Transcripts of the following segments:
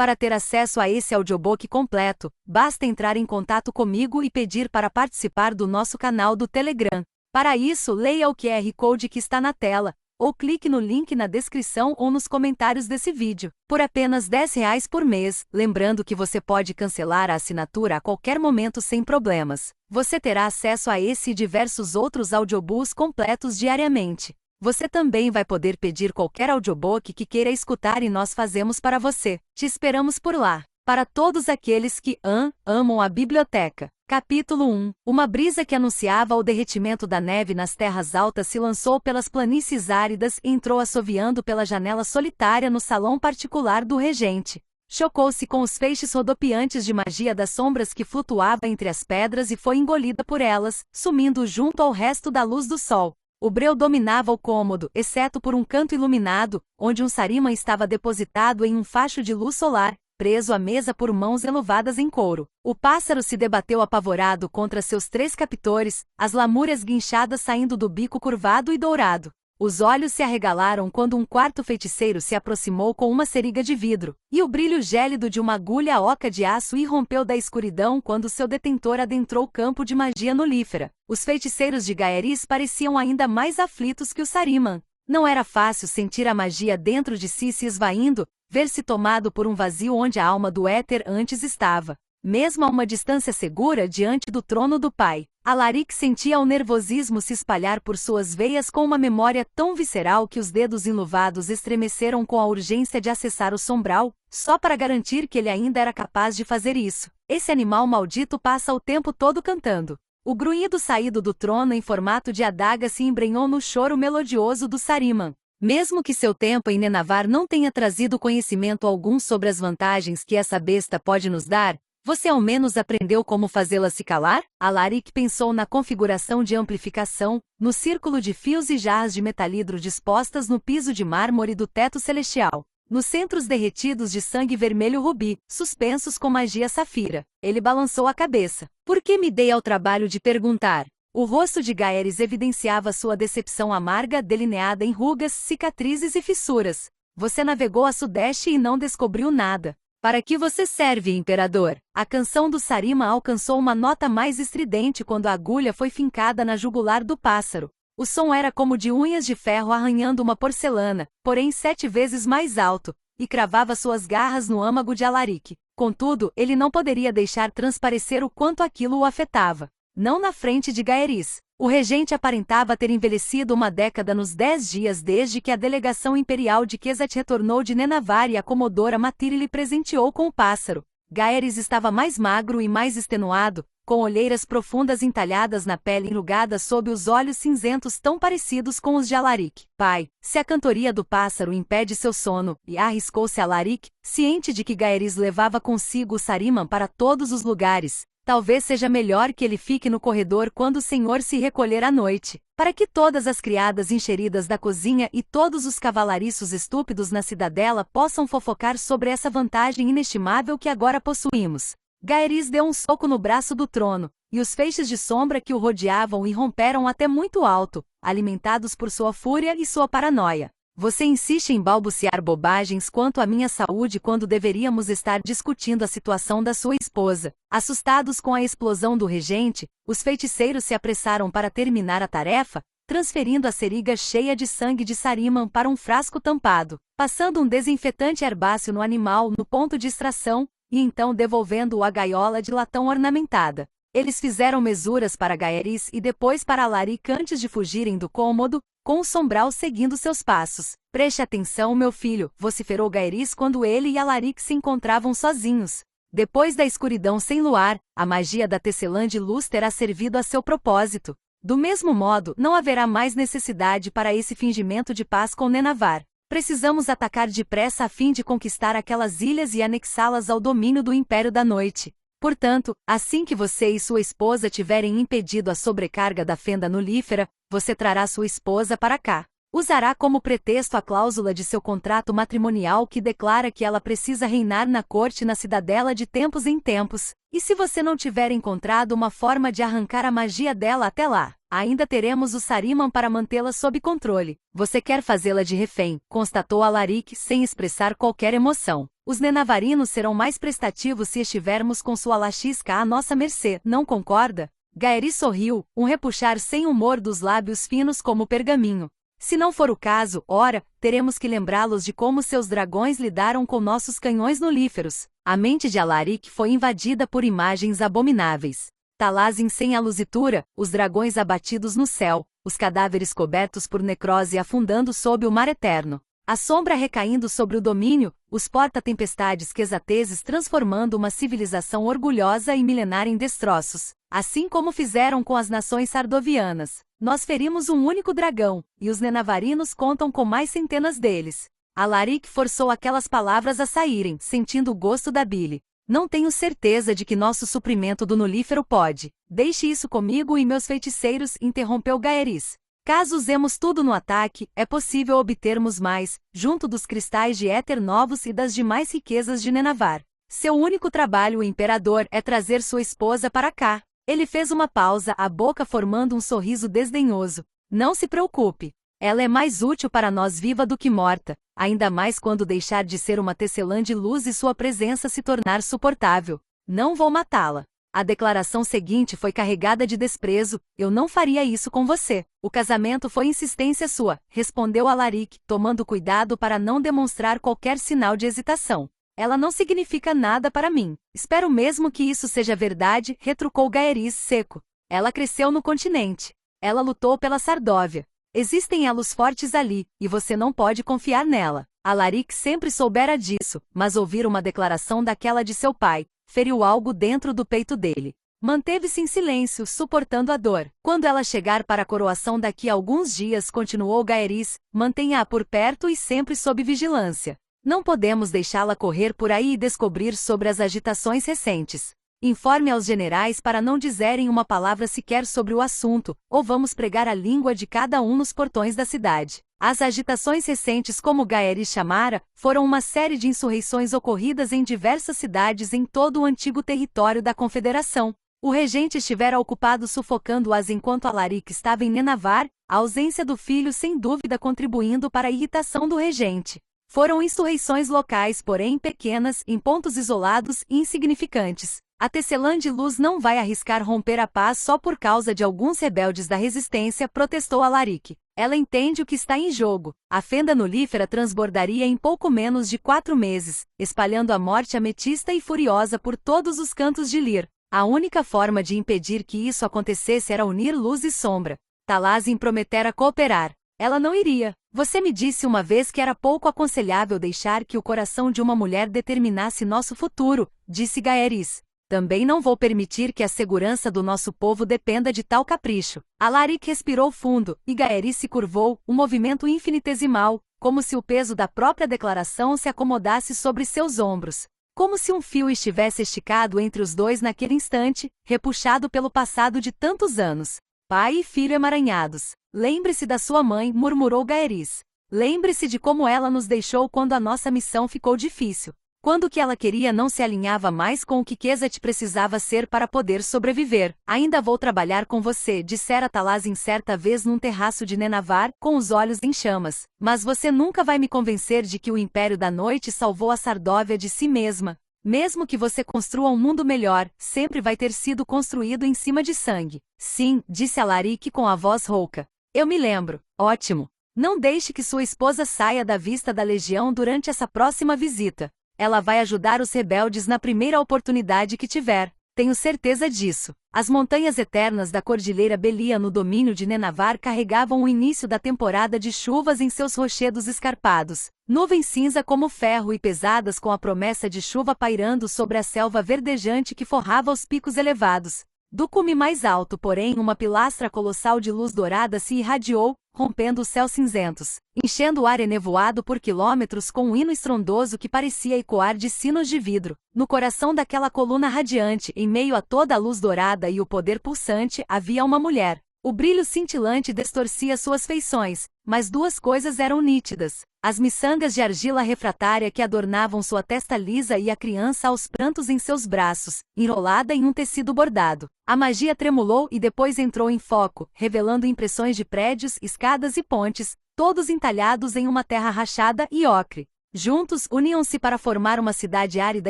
Para ter acesso a esse audiobook completo, basta entrar em contato comigo e pedir para participar do nosso canal do Telegram. Para isso, leia o QR Code que está na tela, ou clique no link na descrição ou nos comentários desse vídeo. Por apenas R$ 10 por mês, lembrando que você pode cancelar a assinatura a qualquer momento sem problemas. Você terá acesso a esse e diversos outros audiobooks completos diariamente. Você também vai poder pedir qualquer audiobook que queira escutar e nós fazemos para você. Te esperamos por lá. Para todos aqueles que amam a biblioteca. Capítulo 1. Uma brisa que anunciava o derretimento da neve nas terras altas se lançou pelas planícies áridas e entrou assoviando pela janela solitária no salão particular do regente. Chocou-se com os feixes rodopiantes de magia das sombras que flutuava entre as pedras e foi engolida por elas, sumindo junto ao resto da luz do sol. O breu dominava o cômodo, exceto por um canto iluminado, onde um Saruman estava depositado em um facho de luz solar, preso à mesa por mãos eluvadas em couro. O pássaro se debateu apavorado contra seus 3 captores, as lamúrias guinchadas saindo do bico curvado e dourado. Os olhos se arregalaram quando um quarto feiticeiro se aproximou com uma seriga de vidro, e o brilho gélido de uma agulha oca de aço irrompeu da escuridão quando seu detentor adentrou o campo de magia nulífera. Os feiticeiros de Gaeris pareciam ainda mais aflitos que o Saruman. Não era fácil sentir a magia dentro de si se esvaindo, ver-se tomado por um vazio onde a alma do éter antes estava. Mesmo a uma distância segura diante do trono do pai, Alaric sentia o nervosismo se espalhar por suas veias com uma memória tão visceral que os dedos enluvados estremeceram com a urgência de acessar o sombral, só para garantir que ele ainda era capaz de fazer isso. Esse animal maldito passa o tempo todo cantando. O grunhido saído do trono em formato de adaga se embrenhou no choro melodioso do Saruman. Mesmo que seu tempo em Nenavar não tenha trazido conhecimento algum sobre as vantagens que essa besta pode nos dar, você ao menos aprendeu como fazê-la se calar? Alaric pensou na configuração de amplificação, no círculo de fios e jarras de metalhidro dispostas no piso de mármore do teto celestial, nos centros derretidos de sangue vermelho rubi, suspensos com magia safira. Ele balançou a cabeça. Por que me dei ao trabalho de perguntar? O rosto de Gaeris evidenciava sua decepção amarga, delineada em rugas, cicatrizes e fissuras. Você navegou a sudeste e não descobriu nada. Para que você serve, imperador? A canção do Saruman alcançou uma nota mais estridente quando a agulha foi fincada na jugular do pássaro. O som era como de unhas de ferro arranhando uma porcelana, porém 7 vezes mais alto, e cravava suas garras no âmago de Alaric. Contudo, ele não poderia deixar transparecer o quanto aquilo o afetava. Não na frente de Gaeris. O regente aparentava ter envelhecido uma década nos 10 dias desde que a delegação imperial de Keshat retornou de Nenavar e a comodora Matiri lhe presenteou com o pássaro. Gaeris estava mais magro e mais extenuado, com olheiras profundas entalhadas na pele enrugada sob os olhos cinzentos tão parecidos com os de Alaric. Pai, se a cantoria do pássaro impede seu sono, e arriscou-se Alaric, ciente de que Gaeris levava consigo o Saruman para todos os lugares. Talvez seja melhor que ele fique no corredor quando o senhor se recolher à noite, para que todas as criadas encheridas da cozinha e todos os cavalariços estúpidos na cidadela possam fofocar sobre essa vantagem inestimável que agora possuímos. Gaeris deu um soco no braço do trono, e os feixes de sombra que o rodeavam irromperam até muito alto, alimentados por sua fúria e sua paranoia. Você insiste em balbuciar bobagens quanto à minha saúde quando deveríamos estar discutindo a situação da sua esposa. Assustados com a explosão do regente, os feiticeiros se apressaram para terminar a tarefa, transferindo a seriga cheia de sangue de Saruman para um frasco tampado, passando um desinfetante herbáceo no animal no ponto de extração, e então devolvendo-o à gaiola de latão ornamentada. Eles fizeram mesuras para Gaeris e depois para Alaric antes de fugirem do cômodo, com o sombral seguindo seus passos. Preste atenção, meu filho, vociferou Gaeris quando ele e Alaric se encontravam sozinhos. Depois da escuridão sem luar, a magia da tecelã de luz terá servido a seu propósito. Do mesmo modo, não haverá mais necessidade para esse fingimento de paz com Nenavar. Precisamos atacar depressa a fim de conquistar aquelas ilhas e anexá-las ao domínio do Império da Noite. Portanto, assim que você e sua esposa tiverem impedido a sobrecarga da fenda nulífera, você trará sua esposa para cá. Usará como pretexto a cláusula de seu contrato matrimonial que declara que ela precisa reinar na corte na cidadela de tempos em tempos, e se você não tiver encontrado uma forma de arrancar a magia dela até lá, ainda teremos o Saruman para mantê-la sob controle. Você quer fazê-la de refém, constatou Alaric sem expressar qualquer emoção. Os nenavarinos serão mais prestativos se estivermos com sua Laxisca à nossa mercê, não concorda? Gaeris sorriu, um repuxar sem humor dos lábios finos como pergaminho. Se não for o caso, ora, teremos que lembrá-los de como seus dragões lidaram com nossos canhões nulíferos. A mente de Alaric foi invadida por imagens abomináveis. Talazin sem a luzitura, os dragões abatidos no céu, os cadáveres cobertos por necrose afundando sob o mar eterno. A sombra recaindo sobre o domínio, os porta-tempestades quesateses transformando uma civilização orgulhosa e milenar em destroços, assim como fizeram com as nações sardovianas. Nós ferimos um único dragão, e os nenavarinos contam com mais centenas deles. Alaric forçou aquelas palavras a saírem, sentindo o gosto da bile. Não tenho certeza de que nosso suprimento do nulífero pode. Deixe isso comigo e meus feiticeiros, interrompeu Gaeris. Caso usemos tudo no ataque, é possível obtermos mais, junto dos cristais de éter novos e das demais riquezas de Nenavar. Seu único trabalho, imperador, é trazer sua esposa para cá. Ele fez uma pausa, a boca formando um sorriso desdenhoso. Não se preocupe. Ela é mais útil para nós viva do que morta, ainda mais quando deixar de ser uma tecelã de luz e sua presença se tornar suportável. Não vou matá-la. A declaração seguinte foi carregada de desprezo. Eu não faria isso com você. O casamento foi insistência sua, respondeu Alaric, tomando cuidado para não demonstrar qualquer sinal de hesitação. Ela não significa nada para mim. Espero mesmo que isso seja verdade, retrucou Gaeris seco. Ela cresceu no continente. Ela lutou pela Sardóvia. Existem elos fortes ali, e você não pode confiar nela. Alaric sempre soubera disso, mas ouvir uma declaração daquela de seu pai feriu algo dentro do peito dele. Manteve-se em silêncio, suportando a dor. Quando ela chegar para a coroação daqui a alguns dias, continuou Gaeris, mantenha-a por perto e sempre sob vigilância. Não podemos deixá-la correr por aí e descobrir sobre as agitações recentes. Informe aos generais para não dizerem uma palavra sequer sobre o assunto, ou vamos pregar a língua de cada um nos portões da cidade. As agitações recentes, como Gaeris chamara, foram uma série de insurreições ocorridas em diversas cidades em todo o antigo território da Confederação. O regente estivera ocupado sufocando-as enquanto Alaric estava em Nenavar, a ausência do filho sem dúvida contribuindo para a irritação do regente. Foram insurreições locais, porém pequenas, em pontos isolados e insignificantes. A tecelã de luz não vai arriscar romper a paz só por causa de alguns rebeldes da resistência, protestou Alaric. Ela entende o que está em jogo. A fenda nulífera transbordaria em pouco menos de 4 meses, espalhando a morte ametista e furiosa por todos os cantos de Lir. A única forma de impedir que isso acontecesse era unir luz e sombra. Talazin prometera cooperar. Ela não iria. Você me disse uma vez que era pouco aconselhável deixar que o coração de uma mulher determinasse nosso futuro, disse Gaeris. Também não vou permitir que a segurança do nosso povo dependa de tal capricho. Alaric respirou fundo, e Gaeris se curvou, um movimento infinitesimal, como se o peso da própria declaração se acomodasse sobre seus ombros. Como se um fio estivesse esticado entre os dois naquele instante, repuxado pelo passado de tantos anos. Pai e filho emaranhados. Lembre-se da sua mãe, murmurou Gaeris. Lembre-se de como ela nos deixou quando a nossa missão ficou difícil. Quando o que ela queria não se alinhava mais com o que Quezet precisava ser para poder sobreviver. Ainda vou trabalhar com você, dissera Talazin certa vez num terraço de Nenavar, com os olhos em chamas. Mas você nunca vai me convencer de que o Império da Noite salvou a Sardóvia de si mesma. Mesmo que você construa um mundo melhor, sempre vai ter sido construído em cima de sangue. Sim, disse Alaric com a voz rouca. Eu me lembro. Ótimo. Não deixe que sua esposa saia da vista da Legião durante essa próxima visita. Ela vai ajudar os rebeldes na primeira oportunidade que tiver. Tenho certeza disso. As montanhas eternas da Cordilheira Belia no domínio de Nenavar carregavam o início da temporada de chuvas em seus rochedos escarpados. Nuvens cinza como ferro e pesadas com a promessa de chuva pairando sobre a selva verdejante que forrava os picos elevados. Do cume mais alto, porém, uma pilastra colossal de luz dourada se irradiou, rompendo os céus cinzentos, enchendo o ar enevoado por quilômetros com um hino estrondoso que parecia ecoar de sinos de vidro. No coração daquela coluna radiante, em meio a toda a luz dourada e o poder pulsante, havia uma mulher. O brilho cintilante distorcia suas feições, Mas duas coisas eram nítidas: as miçangas de argila refratária que adornavam sua testa lisa e a criança aos prantos em seus braços, enrolada em um tecido bordado. A magia tremulou e depois entrou em foco, revelando impressões de prédios, escadas e pontes, todos entalhados em uma terra rachada e ocre. Juntos, uniam-se para formar uma cidade árida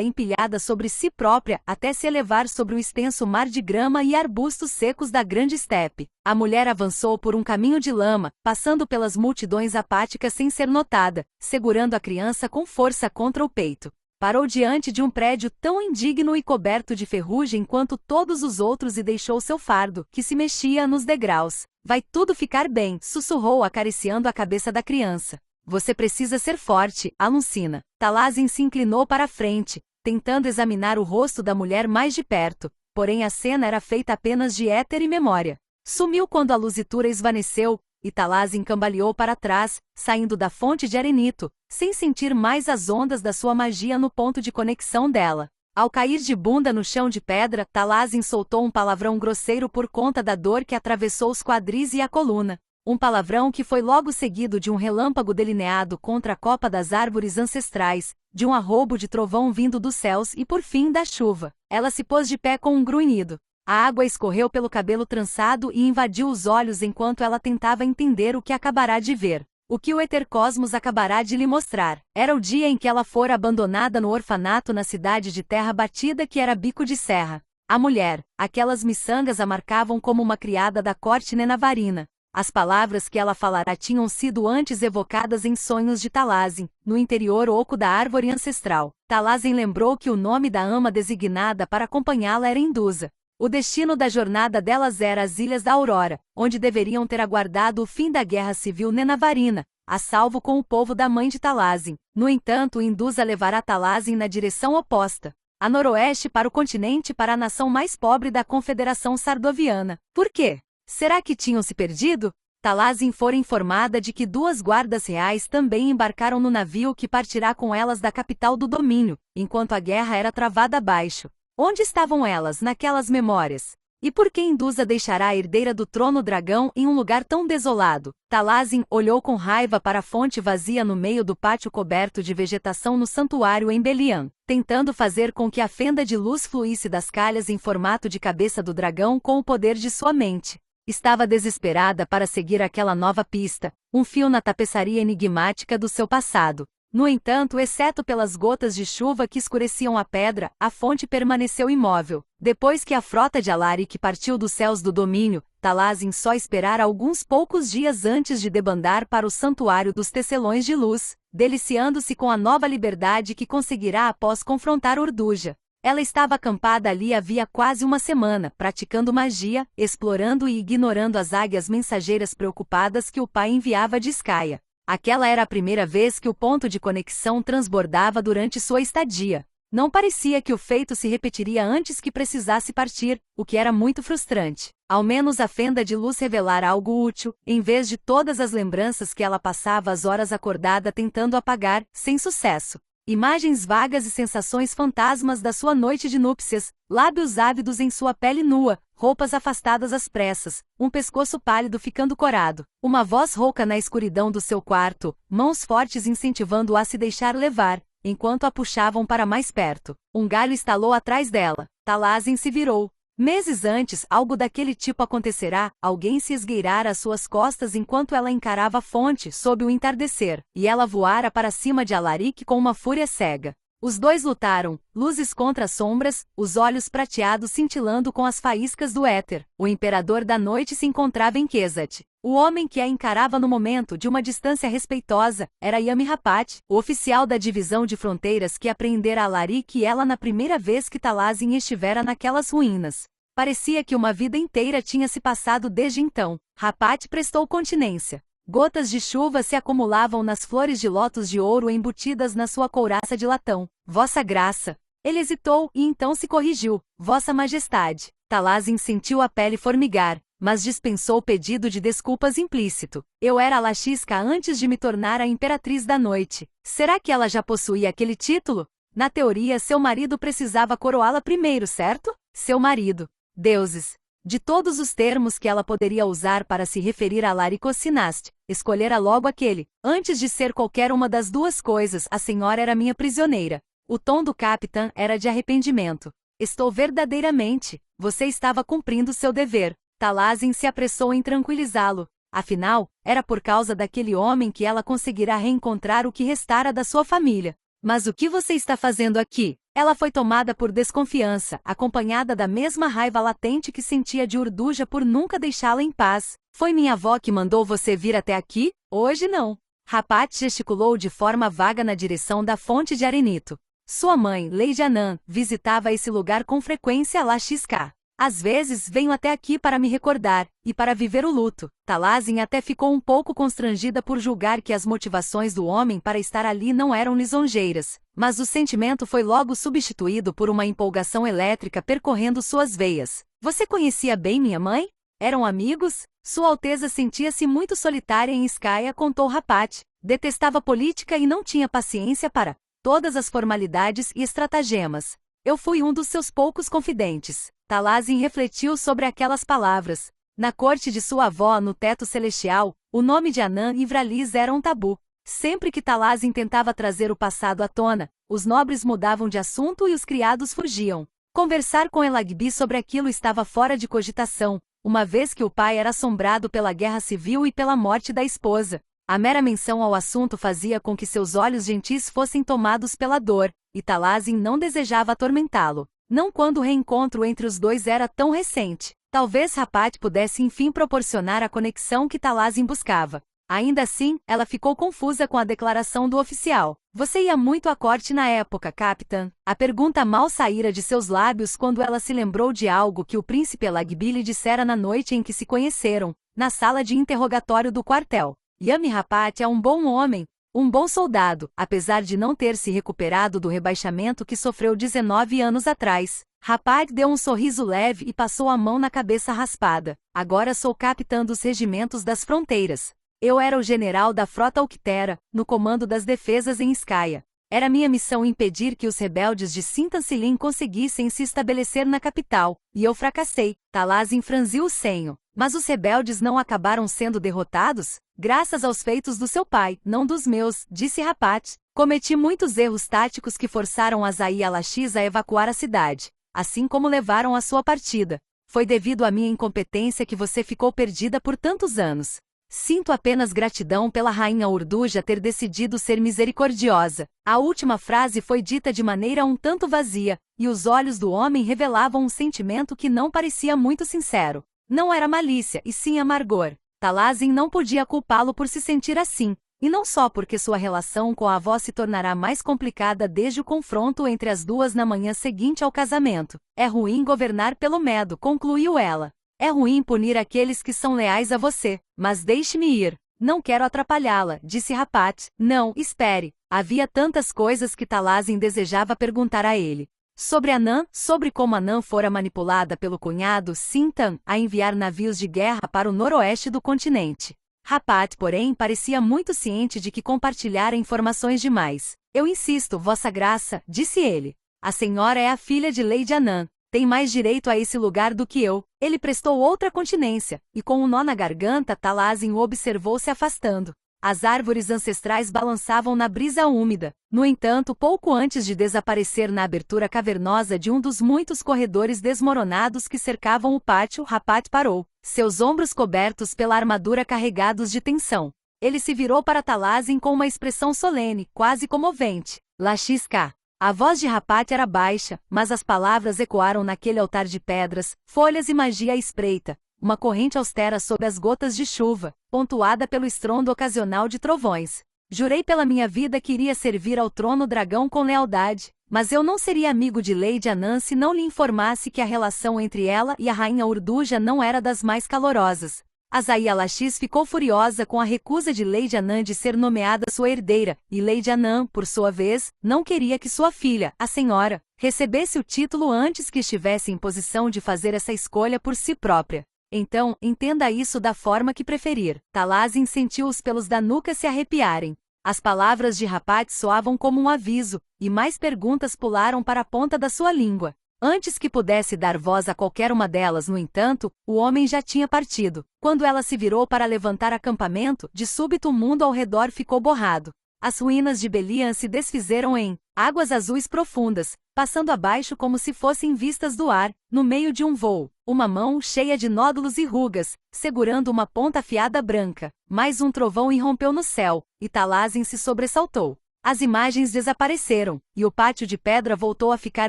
empilhada sobre si própria até se elevar sobre o extenso mar de grama e arbustos secos da grande estepe. A mulher avançou por um caminho de lama, passando pelas multidões apáticas sem ser notada, segurando a criança com força contra o peito. Parou diante de um prédio tão indigno e coberto de ferrugem quanto todos os outros e deixou seu fardo, que se mexia nos degraus. Vai tudo ficar bem, sussurrou acariciando a cabeça da criança. Você precisa ser forte, Alucina. Talazin se inclinou para a frente, tentando examinar o rosto da mulher mais de perto, porém a cena era feita apenas de éter e memória. Sumiu quando a luzitura esvaneceu, e Talazin cambaleou para trás, saindo da fonte de arenito, sem sentir mais as ondas da sua magia no ponto de conexão dela. Ao cair de bunda no chão de pedra, Talazin soltou um palavrão grosseiro por conta da dor que atravessou os quadris e a coluna. Um palavrão que foi logo seguido de um relâmpago delineado contra a copa das árvores ancestrais, de um arroubo de trovão vindo dos céus e por fim da chuva. Ela se pôs de pé com um grunhido. A água escorreu pelo cabelo trançado e invadiu os olhos enquanto ela tentava entender o que acabará de ver. O que o Etercosmos acabará de lhe mostrar. Era o dia em que ela fora abandonada no orfanato na cidade de terra batida que era Bico de Serra. A mulher, aquelas miçangas a marcavam como uma criada da corte nenavarina. As palavras que ela falara tinham sido antes evocadas em sonhos de Talazin, no interior oco da árvore ancestral. Talazin lembrou que o nome da ama designada para acompanhá-la era Indusa. O destino da jornada delas era as Ilhas da Aurora, onde deveriam ter aguardado o fim da Guerra Civil nenavarina, a salvo com o povo da mãe de Talazin. No entanto, Indusa levará Talazin na direção oposta, a noroeste para o continente, para a nação mais pobre da Confederação Sardoviana. Por quê? Será que tinham se perdido? Talazin fora informada de que duas guardas reais também embarcaram no navio que partirá com elas da capital do domínio, enquanto a guerra era travada abaixo. Onde estavam elas naquelas memórias? E por que Indusa deixará a herdeira do trono dragão em um lugar tão desolado? Talazin olhou com raiva para a fonte vazia no meio do pátio coberto de vegetação no santuário em Belian, tentando fazer com que a fenda de luz fluísse das calhas em formato de cabeça do dragão com o poder de sua mente. Estava desesperada para seguir aquela nova pista, um fio na tapeçaria enigmática do seu passado. No entanto, exceto pelas gotas de chuva que escureciam a pedra, a fonte permaneceu imóvel. Depois que a frota de Alaric partiu dos céus do domínio, Talazin só esperara alguns poucos dias antes de debandar para o santuário dos tecelões de luz, deliciando-se com a nova liberdade que conseguirá após confrontar Urduja. Ela estava acampada ali havia quase uma semana, praticando magia, explorando e ignorando as águias mensageiras preocupadas que o pai enviava de Skya. Aquela era a primeira vez que o ponto de conexão transbordava durante sua estadia. Não parecia que o feito se repetiria antes que precisasse partir, o que era muito frustrante. Ao menos a fenda de luz revelara algo útil, em vez de todas as lembranças que ela passava as horas acordada tentando apagar, sem sucesso. Imagens vagas e sensações fantasmas da sua noite de núpcias, lábios ávidos em sua pele nua, roupas afastadas às pressas, um pescoço pálido ficando corado, uma voz rouca na escuridão do seu quarto, mãos fortes incentivando-a a se deixar levar, enquanto a puxavam para mais perto. Um galho estalou atrás dela. Talazin se virou. Meses antes, algo daquele tipo acontecerá, alguém se esgueirara às suas costas enquanto ela encarava a fonte sob o entardecer, e ela voara para cima de Alaric com uma fúria cega. Os dois lutaram, luzes contra sombras, os olhos prateados cintilando com as faíscas do éter. O imperador da noite se encontrava em Kesat. O homem que a encarava no momento, de uma distância respeitosa, era Yami-Hapat, o oficial da divisão de fronteiras que apreendera Alaric e ela na primeira vez que Talazin estivera naquelas ruínas. Parecia que uma vida inteira tinha se passado desde então. Hapat prestou continência. Gotas de chuva se acumulavam nas flores de lótus de ouro embutidas na sua couraça de latão. Vossa Graça. Ele hesitou e então se corrigiu. Vossa Majestade. Talazin sentiu a pele formigar, mas dispensou o pedido de desculpas implícito. Eu era a Laxisca antes de me tornar a Imperatriz da Noite. Será que ela já possuía aquele título? Na teoria, seu marido precisava coroá-la primeiro, certo? Seu marido. Deuses. De todos os termos que ela poderia usar para se referir a Larico Sinast, escolhera logo aquele. Antes de ser qualquer uma das duas coisas, a senhora era minha prisioneira. O tom do capitão era de arrependimento. Estou verdadeiramente. Você estava cumprindo seu dever. Talazin se apressou em tranquilizá-lo. Afinal, era por causa daquele homem que ela conseguirá reencontrar o que restara da sua família. Mas o que você está fazendo aqui? Ela foi tomada por desconfiança, acompanhada da mesma raiva latente que sentia de Urduja por nunca deixá-la em paz. Foi minha avó que mandou você vir até aqui? Hoje não. Rapat gesticulou de forma vaga na direção da fonte de arenito. Sua mãe, Lady Anan, visitava esse lugar com frequência lá Xisca. Às vezes venho até aqui para me recordar, e para viver o luto. Talazin até ficou um pouco constrangida por julgar que as motivações do homem para estar ali não eram lisonjeiras, mas o sentimento foi logo substituído por uma empolgação elétrica percorrendo suas veias. Você conhecia bem minha mãe? Eram amigos? Sua Alteza sentia-se muito solitária em Skaya, contou Rapat. Detestava política e não tinha paciência para todas as formalidades e estratagemas. Eu fui um dos seus poucos confidentes. Talazin refletiu sobre aquelas palavras. Na corte de sua avó no teto celestial, o nome de Anan e Vralis era um tabu. Sempre que Talazin tentava trazer o passado à tona, os nobres mudavam de assunto e os criados fugiam. Conversar com Elagbi sobre aquilo estava fora de cogitação, uma vez que o pai era assombrado pela guerra civil e pela morte da esposa. A mera menção ao assunto fazia com que seus olhos gentis fossem tomados pela dor, e Talazin não desejava atormentá-lo. Não quando o reencontro entre os dois era tão recente. Talvez Rapat pudesse enfim proporcionar a conexão que Talazin buscava. Ainda assim, ela ficou confusa com a declaração do oficial. Você ia muito à corte na época, capitã? A pergunta mal saíra de seus lábios quando ela se lembrou de algo que o príncipe Elagbi lhe dissera na noite em que se conheceram, na sala de interrogatório do quartel. Yami Rapat é um bom homem, um bom soldado, apesar de não ter se recuperado do rebaixamento que sofreu 19 anos atrás. Rapat deu um sorriso leve e passou a mão na cabeça raspada. Agora sou capitã dos regimentos das fronteiras. Eu era o general da frota Uktera, no comando das defesas em Skaya. Era minha missão impedir que os rebeldes de Sintansilin conseguissem se estabelecer na capital, e eu fracassei. Talazin franziu o senho. Mas os rebeldes não acabaram sendo derrotados? Graças aos feitos do seu pai, não dos meus, disse Rapat. Cometi muitos erros táticos que forçaram Azai Alaxis a evacuar a cidade, assim como levaram à sua partida. Foi devido à minha incompetência que você ficou perdida por tantos anos. Sinto apenas gratidão pela rainha Urduja ter decidido ser misericordiosa. A última frase foi dita de maneira um tanto vazia, e os olhos do homem revelavam um sentimento que não parecia muito sincero. Não era malícia, e sim amargor. Talazin não podia culpá-lo por se sentir assim, e não só porque sua relação com a avó se tornará mais complicada desde o confronto entre as duas na manhã seguinte ao casamento. É ruim governar pelo medo, concluiu ela. É ruim punir aqueles que são leais a você, mas deixe-me ir. Não quero atrapalhá-la, disse Rapat. Não, espere. Havia tantas coisas que Talazin desejava perguntar a ele. Sobre Anan, sobre como Anan fora manipulada pelo cunhado Sintan a enviar navios de guerra para o noroeste do continente. Rapat, porém, parecia muito ciente de que compartilhara informações demais. Eu insisto, Vossa Graça, disse ele. A senhora é a filha de Lady Anan. Tem mais direito a esse lugar do que eu. Ele prestou outra continência, e com um nó na garganta Talazin o observou se afastando. As árvores ancestrais balançavam na brisa úmida. No entanto, pouco antes de desaparecer na abertura cavernosa de um dos muitos corredores desmoronados que cercavam o pátio, Rapat parou, seus ombros cobertos pela armadura carregados de tensão. Ele se virou para Talazin com uma expressão solene, quase comovente. Laxisca. A voz de Rapat era baixa, mas as palavras ecoaram naquele altar de pedras, folhas e magia à espreita. Uma corrente austera sob as gotas de chuva, pontuada pelo estrondo ocasional de trovões. Jurei pela minha vida que iria servir ao trono dragão com lealdade, mas eu não seria amigo de Lady Anan se não lhe informasse que a relação entre ela e a rainha Urduja não era das mais calorosas. Azai Alaxis ficou furiosa com a recusa de Lady Anan de ser nomeada sua herdeira, e Lady Anan, por sua vez, não queria que sua filha, a senhora, recebesse o título antes que estivesse em posição de fazer essa escolha por si própria. Então, entenda isso da forma que preferir. Talazin sentiu os pelos da nuca se arrepiarem. As palavras de Rapat soavam como um aviso, e mais perguntas pularam para a ponta da sua língua. Antes que pudesse dar voz a qualquer uma delas, no entanto, o homem já tinha partido. Quando ela se virou para levantar acampamento, de súbito o mundo ao redor ficou borrado. As ruínas de Belian se desfizeram em águas azuis profundas, passando abaixo como se fossem vistas do ar, no meio de um voo. Uma mão cheia de nódulos e rugas, segurando uma ponta afiada branca. Mais um trovão irrompeu no céu, e Talazin se sobressaltou. As imagens desapareceram, e o pátio de pedra voltou a ficar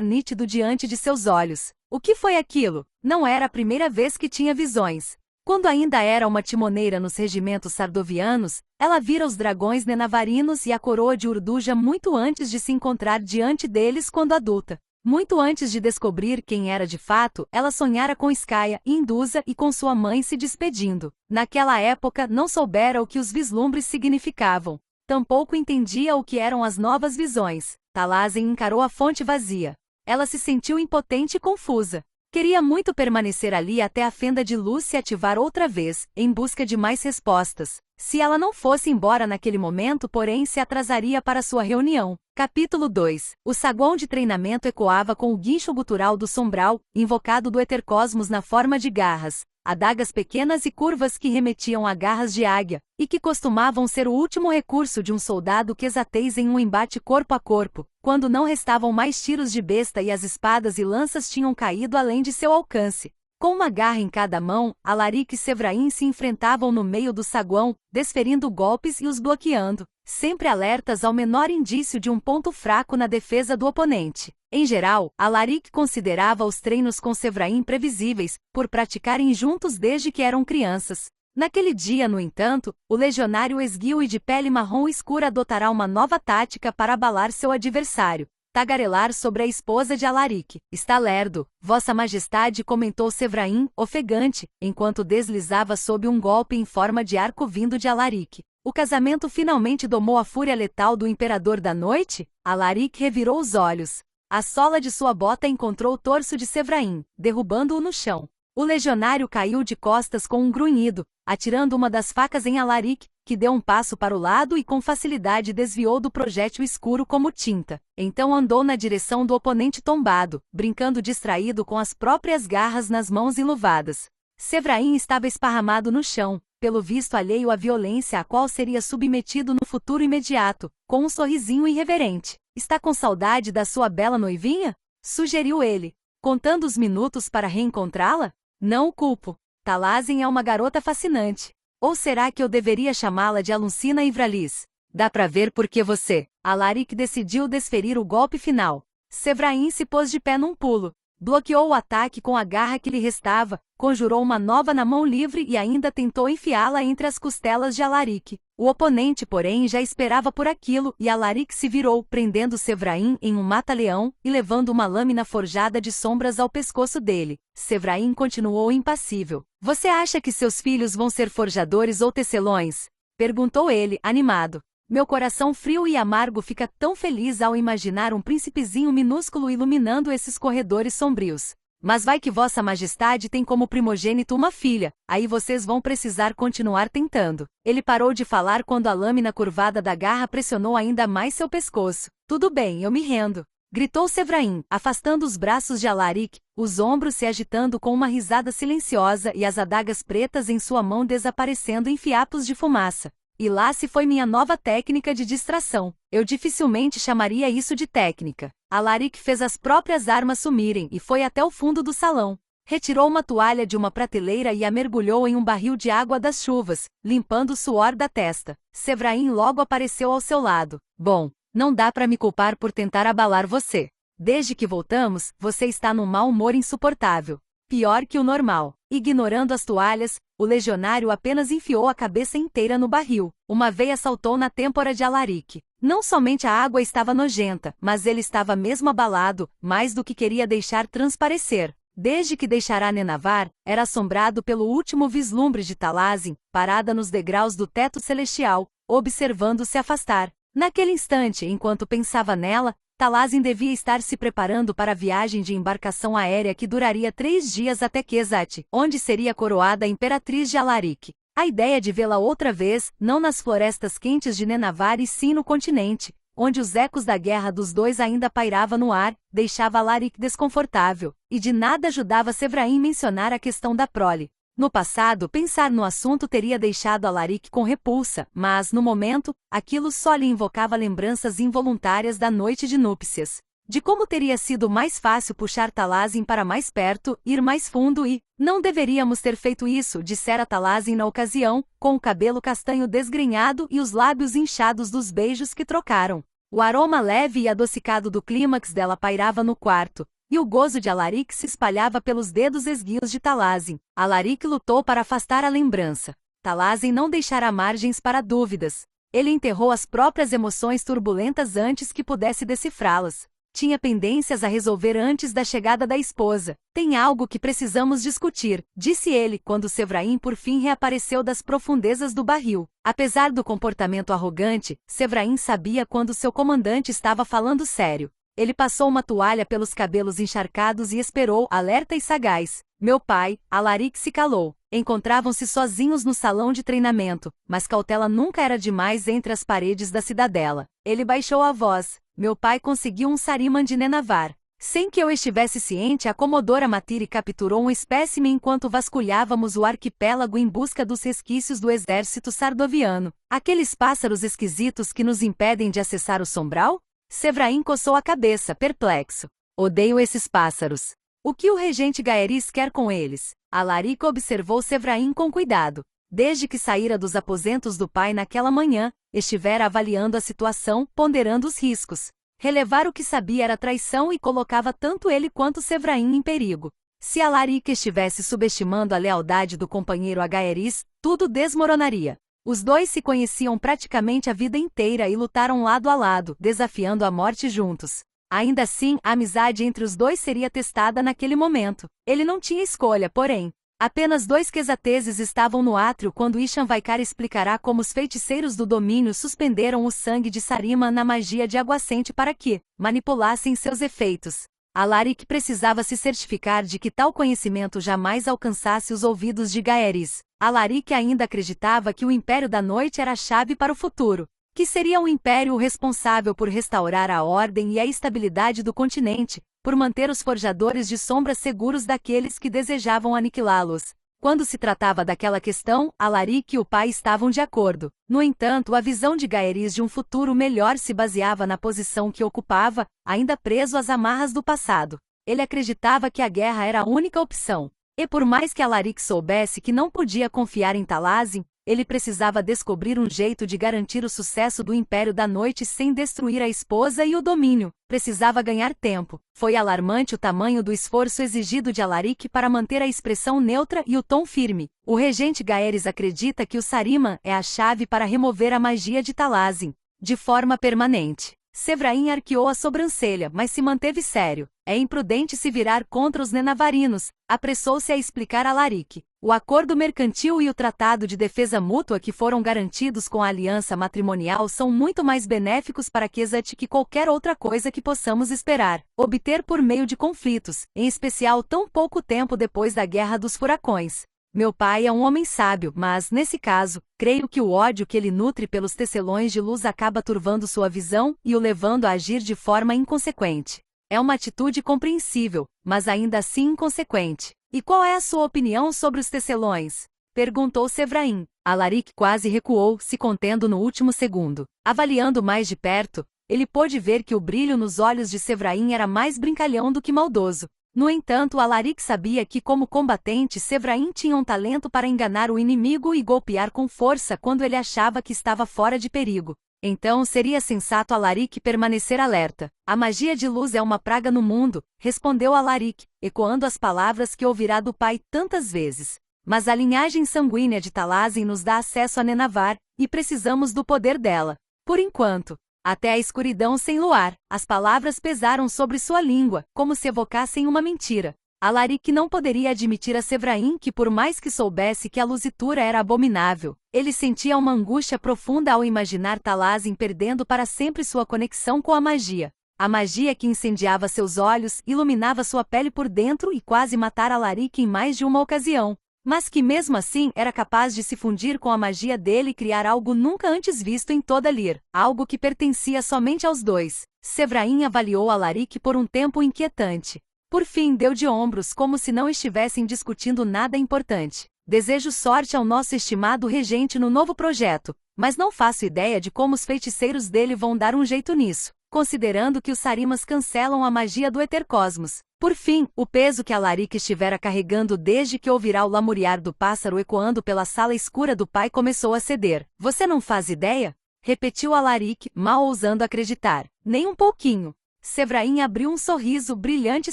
nítido diante de seus olhos. O que foi aquilo? Não era a primeira vez que tinha visões. Quando ainda era uma timoneira nos regimentos sardovianos, ela vira os dragões nenavarinos e a coroa de Urduja muito antes de se encontrar diante deles quando adulta. Muito antes de descobrir quem era de fato, ela sonhara com Skaya, Indusa e com sua mãe se despedindo. Naquela época não soubera o que os vislumbres significavam. Tampouco entendia o que eram as novas visões. Talazin encarou a fonte vazia. Ela se sentiu impotente e confusa. Queria muito permanecer ali até a fenda de luz se ativar outra vez, em busca de mais respostas. Se ela não fosse embora naquele momento, porém, se atrasaria para sua reunião. Capítulo 2. O saguão de treinamento ecoava com o guincho gutural do sombral, invocado do Etercosmos na forma de garras. Adagas pequenas e curvas que remetiam a garras de águia, e que costumavam ser o último recurso de um soldado quesatez em um embate corpo a corpo, quando não restavam mais tiros de besta e as espadas e lanças tinham caído além de seu alcance. Com uma garra em cada mão, Alaric e Sevrain se enfrentavam no meio do saguão, desferindo golpes e os bloqueando, sempre alertas ao menor indício de um ponto fraco na defesa do oponente. Em geral, Alaric considerava os treinos com Sevrain previsíveis, por praticarem juntos desde que eram crianças. Naquele dia, no entanto, o legionário esguio e de pele marrom escura adotará uma nova tática para abalar seu adversário. Tagarelar sobre a esposa de Alaric. Está lerdo, Vossa Majestade, comentou Sevrain, ofegante, enquanto deslizava sob um golpe em forma de arco vindo de Alaric. O casamento finalmente domou a fúria letal do Imperador da Noite? Alaric revirou os olhos. A sola de sua bota encontrou o torso de Sevrain, derrubando-o no chão. O legionário caiu de costas com um grunhido, atirando uma das facas em Alaric, que deu um passo para o lado e com facilidade desviou do projétil escuro como tinta. Então andou na direção do oponente tombado, brincando distraído com as próprias garras nas mãos enluvadas. Sevrain estava esparramado no chão, pelo visto alheio à violência a qual seria submetido no futuro imediato, com um sorrisinho irreverente. Está com saudade da sua bela noivinha? Sugeriu ele, contando os minutos para reencontrá-la? Não o culpo. Talazin é uma garota fascinante. Ou será que eu deveria chamá-la de Aluncina Ivralis? Dá pra ver porque você... Alaric decidiu desferir o golpe final. Sevrain se pôs de pé num pulo. Bloqueou o ataque com a garra que lhe restava, conjurou uma nova na mão livre e ainda tentou enfiá-la entre as costelas de Alaric. O oponente, porém, já esperava por aquilo e Alaric se virou, prendendo Sevrain em um mata-leão e levando uma lâmina forjada de sombras ao pescoço dele. Sevrain continuou impassível. Você acha que seus filhos vão ser forjadores ou tecelões? Perguntou ele, animado. Meu coração frio e amargo fica tão feliz ao imaginar um príncipezinho minúsculo iluminando esses corredores sombrios. Mas vai que Vossa Majestade tem como primogênito uma filha, aí vocês vão precisar continuar tentando. Ele parou de falar quando a lâmina curvada da garra pressionou ainda mais seu pescoço. Tudo bem, eu me rendo. Gritou Sevrain, afastando os braços de Alaric, os ombros se agitando com uma risada silenciosa e as adagas pretas em sua mão desaparecendo em fiapos de fumaça. E lá se foi minha nova técnica de distração. Eu dificilmente chamaria isso de técnica. Alaric fez as próprias armas sumirem e foi até o fundo do salão. Retirou uma toalha de uma prateleira e a mergulhou em um barril de água das chuvas, limpando o suor da testa. Sevrain logo apareceu ao seu lado. Bom, não dá para me culpar por tentar abalar você. Desde que voltamos, você está num mau humor insuportável. Pior que o normal. Ignorando as toalhas, o legionário apenas enfiou a cabeça inteira no barril. Uma veia saltou na têmpora de Alaric. Não somente a água estava nojenta, mas ele estava mesmo abalado, mais do que queria deixar transparecer. Desde que deixara Nenavar, era assombrado pelo último vislumbre de Talazin, parada nos degraus do teto celestial, observando-se afastar. Naquele instante, enquanto pensava nela, Talazin devia estar se preparando para a viagem de embarcação aérea que duraria 3 dias até Kesat, onde seria coroada a imperatriz de Alaric. A ideia de vê-la outra vez, não nas florestas quentes de Nenavar e sim no continente, onde os ecos da guerra dos dois ainda pairava no ar, deixava Alaric desconfortável, e de nada ajudava Séverain mencionar a questão da prole. No passado, pensar no assunto teria deixado Alaric com repulsa, mas, no momento, aquilo só lhe invocava lembranças involuntárias da noite de núpcias. De como teria sido mais fácil puxar Talazin para mais perto, ir mais fundo e... Não deveríamos ter feito isso, dissera Talazin na ocasião, com o cabelo castanho desgrenhado e os lábios inchados dos beijos que trocaram. O aroma leve e adocicado do clímax dela pairava no quarto, e o gozo de Alaric se espalhava pelos dedos esguios de Talazin. Alaric lutou para afastar a lembrança. Talazin não deixara margens para dúvidas. Ele enterrou as próprias emoções turbulentas antes que pudesse decifrá-las. Tinha pendências a resolver antes da chegada da esposa. Tem algo que precisamos discutir, disse ele, quando Séverain por fim reapareceu das profundezas do barril. Apesar do comportamento arrogante, Séverain sabia quando seu comandante estava falando sério. Ele passou uma toalha pelos cabelos encharcados e esperou, alerta e sagaz. Meu pai, Alaric se calou. Encontravam-se sozinhos no salão de treinamento, mas cautela nunca era demais entre as paredes da cidadela. Ele baixou a voz. Meu pai conseguiu um Sariman de Nenavar. Sem que eu estivesse ciente, a Comodora Matiri capturou um espécime enquanto vasculhávamos o arquipélago em busca dos resquícios do exército sardoviano. Aqueles pássaros esquisitos que nos impedem de acessar o sombral? Séverain coçou a cabeça, perplexo. Odeio esses pássaros. O que o regente Gaeris quer com eles? Alaric observou Séverain com cuidado. Desde que saíra dos aposentos do pai naquela manhã, estivera avaliando a situação, ponderando os riscos. Relevar o que sabia era traição e colocava tanto ele quanto Séverain em perigo. Se Alaric estivesse subestimando a lealdade do companheiro a Gaeris, tudo desmoronaria. Os dois se conheciam praticamente a vida inteira e lutaram lado a lado, desafiando a morte juntos. Ainda assim, a amizade entre os dois seria testada naquele momento. Ele não tinha escolha, porém. Apenas 2 Quesateses estavam no átrio quando Ishan Vaikar explicará como os feiticeiros do domínio suspenderam o sangue de Sariman na magia de Aguacente para que manipulassem seus efeitos. Alaric precisava se certificar de que tal conhecimento jamais alcançasse os ouvidos de Gaeris. Alaric ainda acreditava que o Império da Noite era a chave para o futuro, que seria um império responsável por restaurar a ordem e a estabilidade do continente, por manter os forjadores de sombras seguros daqueles que desejavam aniquilá-los. Quando se tratava daquela questão, Alaric e o pai estavam de acordo. No entanto, a visão de Gaeris de um futuro melhor se baseava na posição que ocupava, ainda preso às amarras do passado. Ele acreditava que a guerra era a única opção. E por mais que Alaric soubesse que não podia confiar em Talazin, ele precisava descobrir um jeito de garantir o sucesso do Império da Noite sem destruir a esposa e o domínio. Precisava ganhar tempo. Foi alarmante o tamanho do esforço exigido de Alaric para manter a expressão neutra e o tom firme. O regente Gaeris acredita que o Sariman é a chave para remover a magia de Talazin, de forma permanente. Séverain arqueou a sobrancelha, mas se manteve sério. É imprudente se virar contra os nenavarinos, apressou-se a explicar a Alaric. O acordo mercantil e o tratado de defesa mútua que foram garantidos com a aliança matrimonial são muito mais benéficos para Kesat que qualquer outra coisa que possamos esperar, obter por meio de conflitos, em especial tão pouco tempo depois da Guerra dos Furacões. Meu pai é um homem sábio, mas, nesse caso, creio que o ódio que ele nutre pelos tecelões de luz acaba turvando sua visão e o levando a agir de forma inconsequente. É uma atitude compreensível, mas ainda assim inconsequente. E qual é a sua opinião sobre os tecelões? Perguntou Séverain. Alaric quase recuou, se contendo no último segundo. Avaliando mais de perto, ele pôde ver que o brilho nos olhos de Séverain era mais brincalhão do que maldoso. No entanto, Alaric sabia que, como combatente, Séverain tinha um talento para enganar o inimigo e golpear com força quando ele achava que estava fora de perigo. Então seria sensato Alaric permanecer alerta. A magia de luz é uma praga no mundo, respondeu Alaric, ecoando as palavras que ouvirá do pai tantas vezes. Mas a linhagem sanguínea de Talazin nos dá acesso a Nenavar, e precisamos do poder dela. Por enquanto. Até a escuridão sem luar, as palavras pesaram sobre sua língua, como se evocassem uma mentira. Alaric não poderia admitir a Séverain que, por mais que soubesse que a luzitura era abominável, ele sentia uma angústia profunda ao imaginar Talazin perdendo para sempre sua conexão com a magia. A magia que incendiava seus olhos, iluminava sua pele por dentro e quase matara Alaric em mais de uma ocasião. mas que mesmo assim era capaz de se fundir com a magia dele e criar algo nunca antes visto em toda Lir, algo que pertencia somente aos dois. Séverain avaliou Alaric por um tempo inquietante. Por fim deu de ombros como se não estivessem discutindo nada importante. Desejo sorte ao nosso estimado regente no novo projeto, mas não faço ideia de como os feiticeiros dele vão dar um jeito nisso, considerando que os Sarimas cancelam a magia do Etercosmos. Por fim, o peso que Alaric estivera carregando desde que ouvirá o lamuriar do pássaro ecoando pela sala escura do pai começou a ceder. Você não faz ideia? Repetiu Alaric, mal ousando acreditar. Nem um pouquinho. Séverain abriu um sorriso brilhante e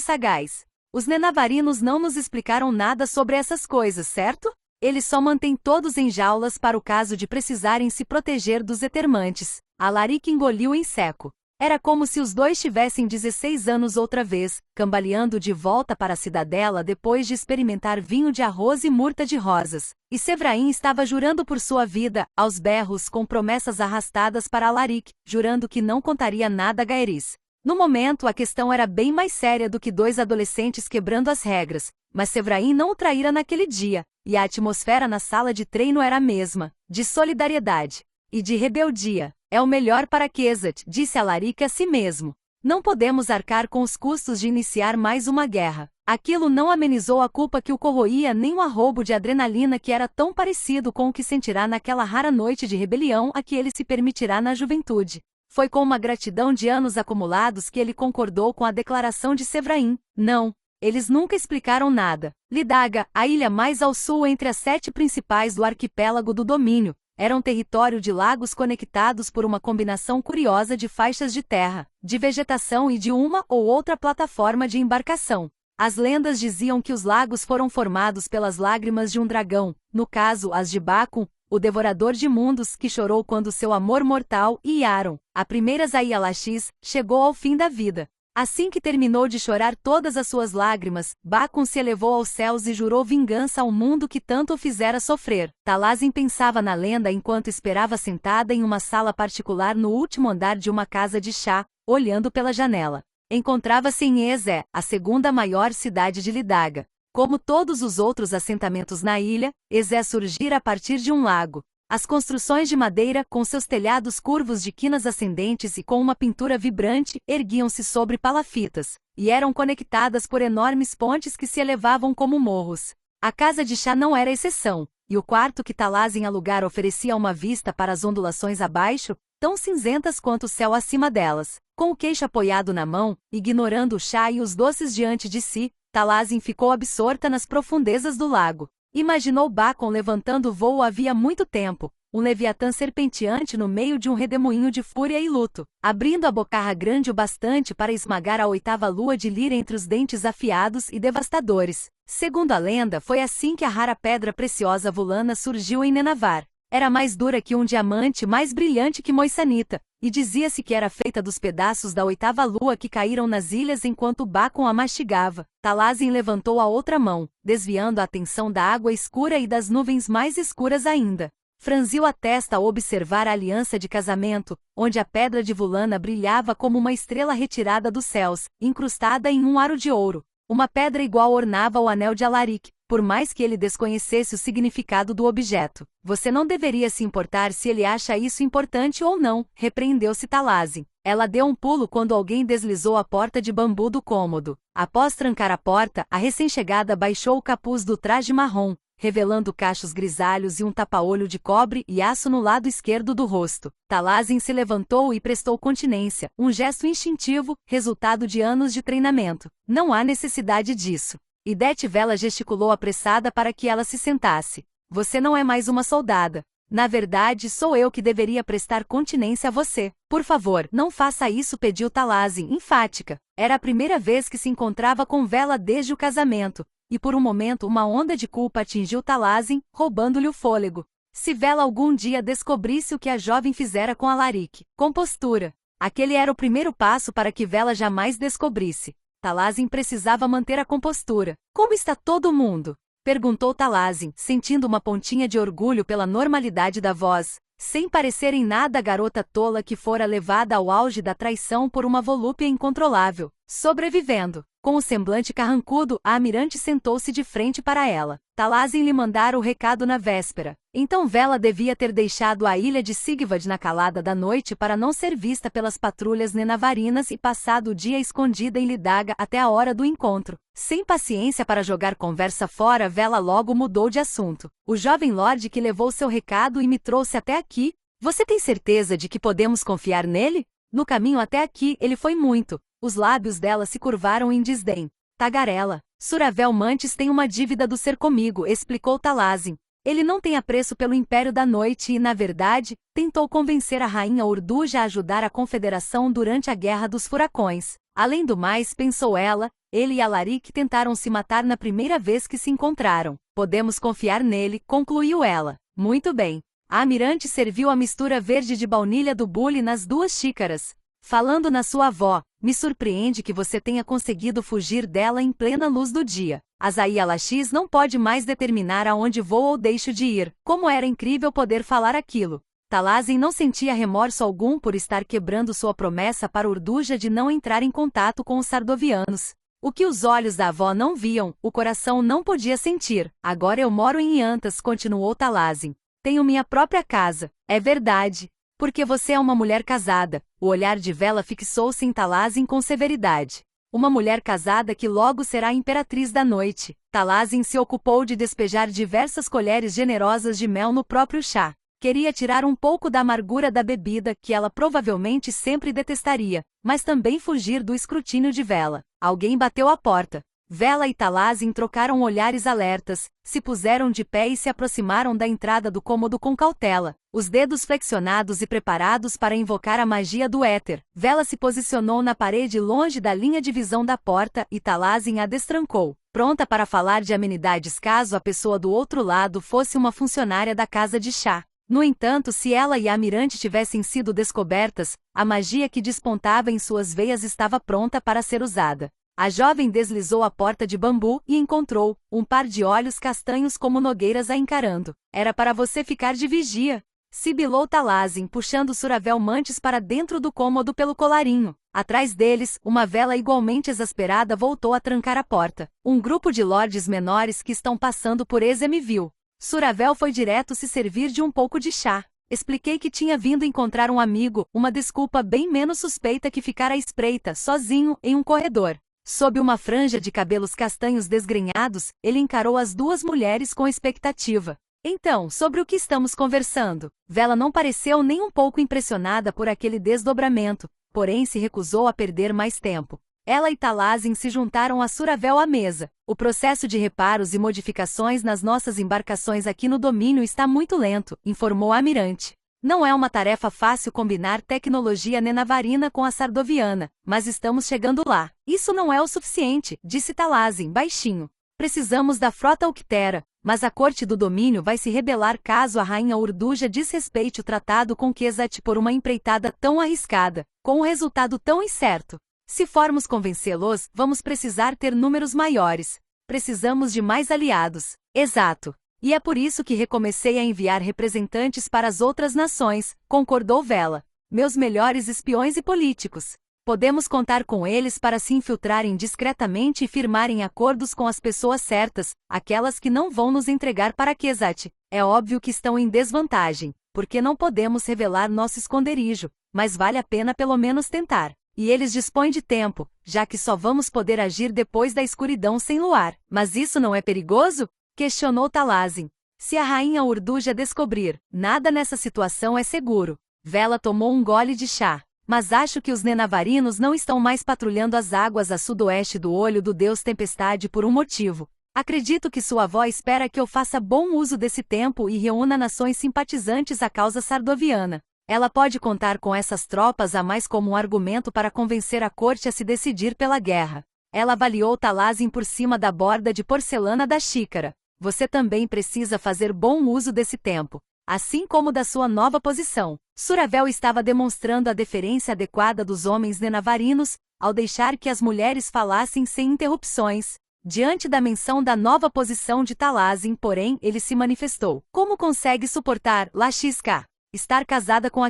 sagaz. Os Nenavarinos não nos explicaram nada sobre essas coisas, certo? Eles só mantêm todos em jaulas para o caso de precisarem se proteger dos Etermantes. Alaric engoliu em seco. Era como se os dois tivessem 16 anos outra vez, cambaleando de volta para a cidadela depois de experimentar vinho de arroz e murta de rosas. E Séverain estava jurando por sua vida, aos berros com promessas arrastadas para Alaric, jurando que não contaria nada a Gaerys. No momento a questão era bem mais séria do que dois adolescentes quebrando as regras, mas Séverain não o traíra naquele dia, e a atmosfera na sala de treino era a mesma, de solidariedade e de rebeldia. É o melhor para Keshut, disse Alaric a si mesmo. Não podemos arcar com os custos de iniciar mais uma guerra. Aquilo não amenizou a culpa que o corroía nem o arrobo de adrenalina que era tão parecido com o que sentirá naquela rara noite de rebelião a que ele se permitirá na juventude. Foi com uma gratidão de anos acumulados que ele concordou com a declaração de Séverain. Não, eles nunca explicaram nada. Lidaga, a ilha mais ao sul entre as 7 principais do arquipélago do domínio, era um território de lagos conectados por uma combinação curiosa de faixas de terra, de vegetação e de uma ou outra plataforma de embarcação. As lendas diziam que os lagos foram formados pelas lágrimas de um dragão, no caso as de Bakun, o devorador de mundos que chorou quando seu amor mortal, Iaron, a primeira Zayalaxis, chegou ao fim da vida. Assim que terminou de chorar todas as suas lágrimas, Bakun se elevou aos céus e jurou vingança ao mundo que tanto o fizera sofrer. Talazin pensava na lenda enquanto esperava sentada em uma sala particular no último andar de uma casa de chá, olhando pela janela. Encontrava-se em Ezé, a segunda maior cidade de Lidaga. Como todos os outros assentamentos na ilha, Ezé surgira a partir de um lago. As construções de madeira, com seus telhados curvos de quinas ascendentes e com uma pintura vibrante, erguiam-se sobre palafitas, e eram conectadas por enormes pontes que se elevavam como morros. A casa de chá não era exceção, e o quarto que Talazin alugara oferecia uma vista para as ondulações abaixo, tão cinzentas quanto o céu acima delas. Com o queixo apoiado na mão, ignorando o chá e os doces diante de si, Talazin ficou absorta nas profundezas do lago. Imaginou Bakun levantando voo havia muito tempo, um leviatã serpenteante no meio de um redemoinho de fúria e luto, abrindo a bocarra grande o bastante para esmagar a 8ª lua de Lir entre os dentes afiados e devastadores. Segundo a lenda, foi assim que a rara pedra preciosa Vulana surgiu em Nenavar. Era mais dura que um diamante, mais brilhante que Moissanita, e dizia-se que era feita dos pedaços da 8ª lua que caíram nas ilhas enquanto Bakun a mastigava. Talazin levantou a outra mão, desviando a atenção da água escura e das nuvens mais escuras ainda. Franziu a testa ao observar a aliança de casamento, onde a pedra de Vulana brilhava como uma estrela retirada dos céus, incrustada em um aro de ouro. Uma pedra igual ornava o anel de Alaric, por mais que ele desconhecesse o significado do objeto. Você não deveria se importar se ele acha isso importante ou não, repreendeu-se Talazin. Ela deu um pulo quando alguém deslizou a porta de bambu do cômodo. Após trancar a porta, a recém-chegada baixou o capuz do traje marrom, revelando cachos grisalhos e um tapa-olho de cobre e aço no lado esquerdo do rosto. Talazin se levantou e prestou continência, um gesto instintivo, resultado de anos de treinamento. Não há necessidade disso. Idete Vela gesticulou apressada para que ela se sentasse. Você não é mais uma soldada. Na verdade, sou eu que deveria prestar continência a você. Por favor, não faça isso, pediu Talazin, enfática. Era a primeira vez que se encontrava com Vela desde o casamento, e por um momento uma onda de culpa atingiu Talazin, roubando-lhe o fôlego. Se Vela algum dia descobrisse o que a jovem fizera com Alaric, compostura. Aquele era o primeiro passo para que Vela jamais descobrisse. Talazin precisava manter a compostura. Como está todo mundo? Perguntou Talazin, sentindo uma pontinha de orgulho pela normalidade da voz, sem parecer em nada a garota tola que fora levada ao auge da traição por uma volúpia incontrolável. sobrevivendo. Com o semblante carrancudo, a Amirante sentou-se de frente para ela. Talazin lhe mandara o recado na véspera. Então Vela devia ter deixado a ilha de Sigvad na calada da noite para não ser vista pelas patrulhas nenavarinas e passado o dia escondida em Lidaga até a hora do encontro. Sem paciência para jogar conversa fora, Vela logo mudou de assunto. O jovem lorde que levou seu recado e me trouxe até aqui. Você tem certeza de que podemos confiar nele? No caminho até aqui, ele foi muito. Os lábios dela se curvaram em desdém. Tagarela. Suravel Mantis tem uma dívida do ser comigo, explicou Talazin. Ele não tem apreço pelo Império da Noite e, na verdade, tentou convencer a rainha Urduja a ajudar a Confederação durante a Guerra dos Furacões. Além do mais, pensou ela, ele e Alaric tentaram se matar na primeira vez que se encontraram. Podemos confiar nele, concluiu ela. Muito bem. A Amirante serviu a mistura verde de baunilha do bule nas 2 xícaras. Falando na sua avó, me surpreende que você tenha conseguido fugir dela em plena luz do dia. Azaí Alaxis não pode mais determinar aonde vou ou deixo de ir. Como era incrível poder falar aquilo. Talazin não sentia remorso algum por estar quebrando sua promessa para Urduja de não entrar em contato com os sardovianos. O que os olhos da avó não viam, o coração não podia sentir. Agora eu moro em Iantas, continuou Talazin. Tenho minha própria casa. É verdade. Porque você é uma mulher casada. O olhar de Vela fixou-se em Talazin com severidade. Uma mulher casada que logo será a imperatriz da noite. Talazin se ocupou de despejar diversas colheres generosas de mel no próprio chá. Queria tirar um pouco da amargura da bebida, que ela provavelmente sempre detestaria, mas também fugir do escrutínio de Vela. Alguém bateu à porta. Vela e Talazin trocaram olhares alertas, se puseram de pé e se aproximaram da entrada do cômodo com cautela, os dedos flexionados e preparados para invocar a magia do éter. Vela se posicionou na parede longe da linha de visão da porta e Talazin a destrancou, pronta para falar de amenidades caso a pessoa do outro lado fosse uma funcionária da casa de chá. No entanto, se ela e a Amirante tivessem sido descobertas, a magia que despontava em suas veias estava pronta para ser usada. A jovem deslizou a porta de bambu e encontrou um par de olhos castanhos como nogueiras a encarando. Era para você ficar de vigia, sibilou Talazin, puxando Suravel Mantis para dentro do cômodo pelo colarinho. Atrás deles, uma Vela igualmente exasperada voltou a trancar a porta. Um grupo de lordes menores que estão passando por Eze me viu. Suravel foi direto se servir de um pouco de chá. Expliquei que tinha vindo encontrar um amigo, uma desculpa bem menos suspeita que ficar à espreita, sozinho, em um corredor. Sob uma franja de cabelos castanhos desgrenhados, ele encarou as 2 mulheres com expectativa. Então, sobre o que estamos conversando? Vela não pareceu nem um pouco impressionada por aquele desdobramento, porém se recusou a perder mais tempo. Ela e Talazin se juntaram a Suravel à mesa. O processo de reparos e modificações nas nossas embarcações aqui no domínio está muito lento, informou a Amirante. Não é uma tarefa fácil combinar tecnologia nenavarina com a sardoviana, mas estamos chegando lá. Isso não é o suficiente, disse Talazin, baixinho. Precisamos da frota Uctera, mas a corte do domínio vai se rebelar caso a rainha Urduja desrespeite o tratado com Kesat por uma empreitada tão arriscada, com um resultado tão incerto. Se formos convencê-los, vamos precisar ter números maiores. Precisamos de mais aliados. Exato. E é por isso que recomecei a enviar representantes para as outras nações, concordou Vela. Meus melhores espiões e políticos. Podemos contar com eles para se infiltrarem discretamente e firmarem acordos com as pessoas certas, aquelas que não vão nos entregar para Kesat. É óbvio que estão em desvantagem, porque não podemos revelar nosso esconderijo, mas vale a pena pelo menos tentar. E eles dispõem de tempo, já que só vamos poder agir depois da escuridão sem luar. Mas isso não é perigoso? Questionou Talazin. Se a rainha Urduja descobrir, nada nessa situação é seguro. Vela tomou um gole de chá. Mas acho que os nenavarinos não estão mais patrulhando as águas a sudoeste do olho do deus Tempestade por um motivo. Acredito que sua avó espera que eu faça bom uso desse tempo e reúna nações simpatizantes à causa sardoviana. Ela pode contar com essas tropas a mais como um argumento para convencer a corte a se decidir pela guerra. Ela avaliou Talazin por cima da borda de porcelana da xícara. Você também precisa fazer bom uso desse tempo, assim como da sua nova posição. Suravel estava demonstrando a deferência adequada dos homens nenavarinos, ao deixar que as mulheres falassem sem interrupções. Diante da menção da nova posição de Talazin, porém, ele se manifestou. Como consegue suportar, Laxisca? estar casada com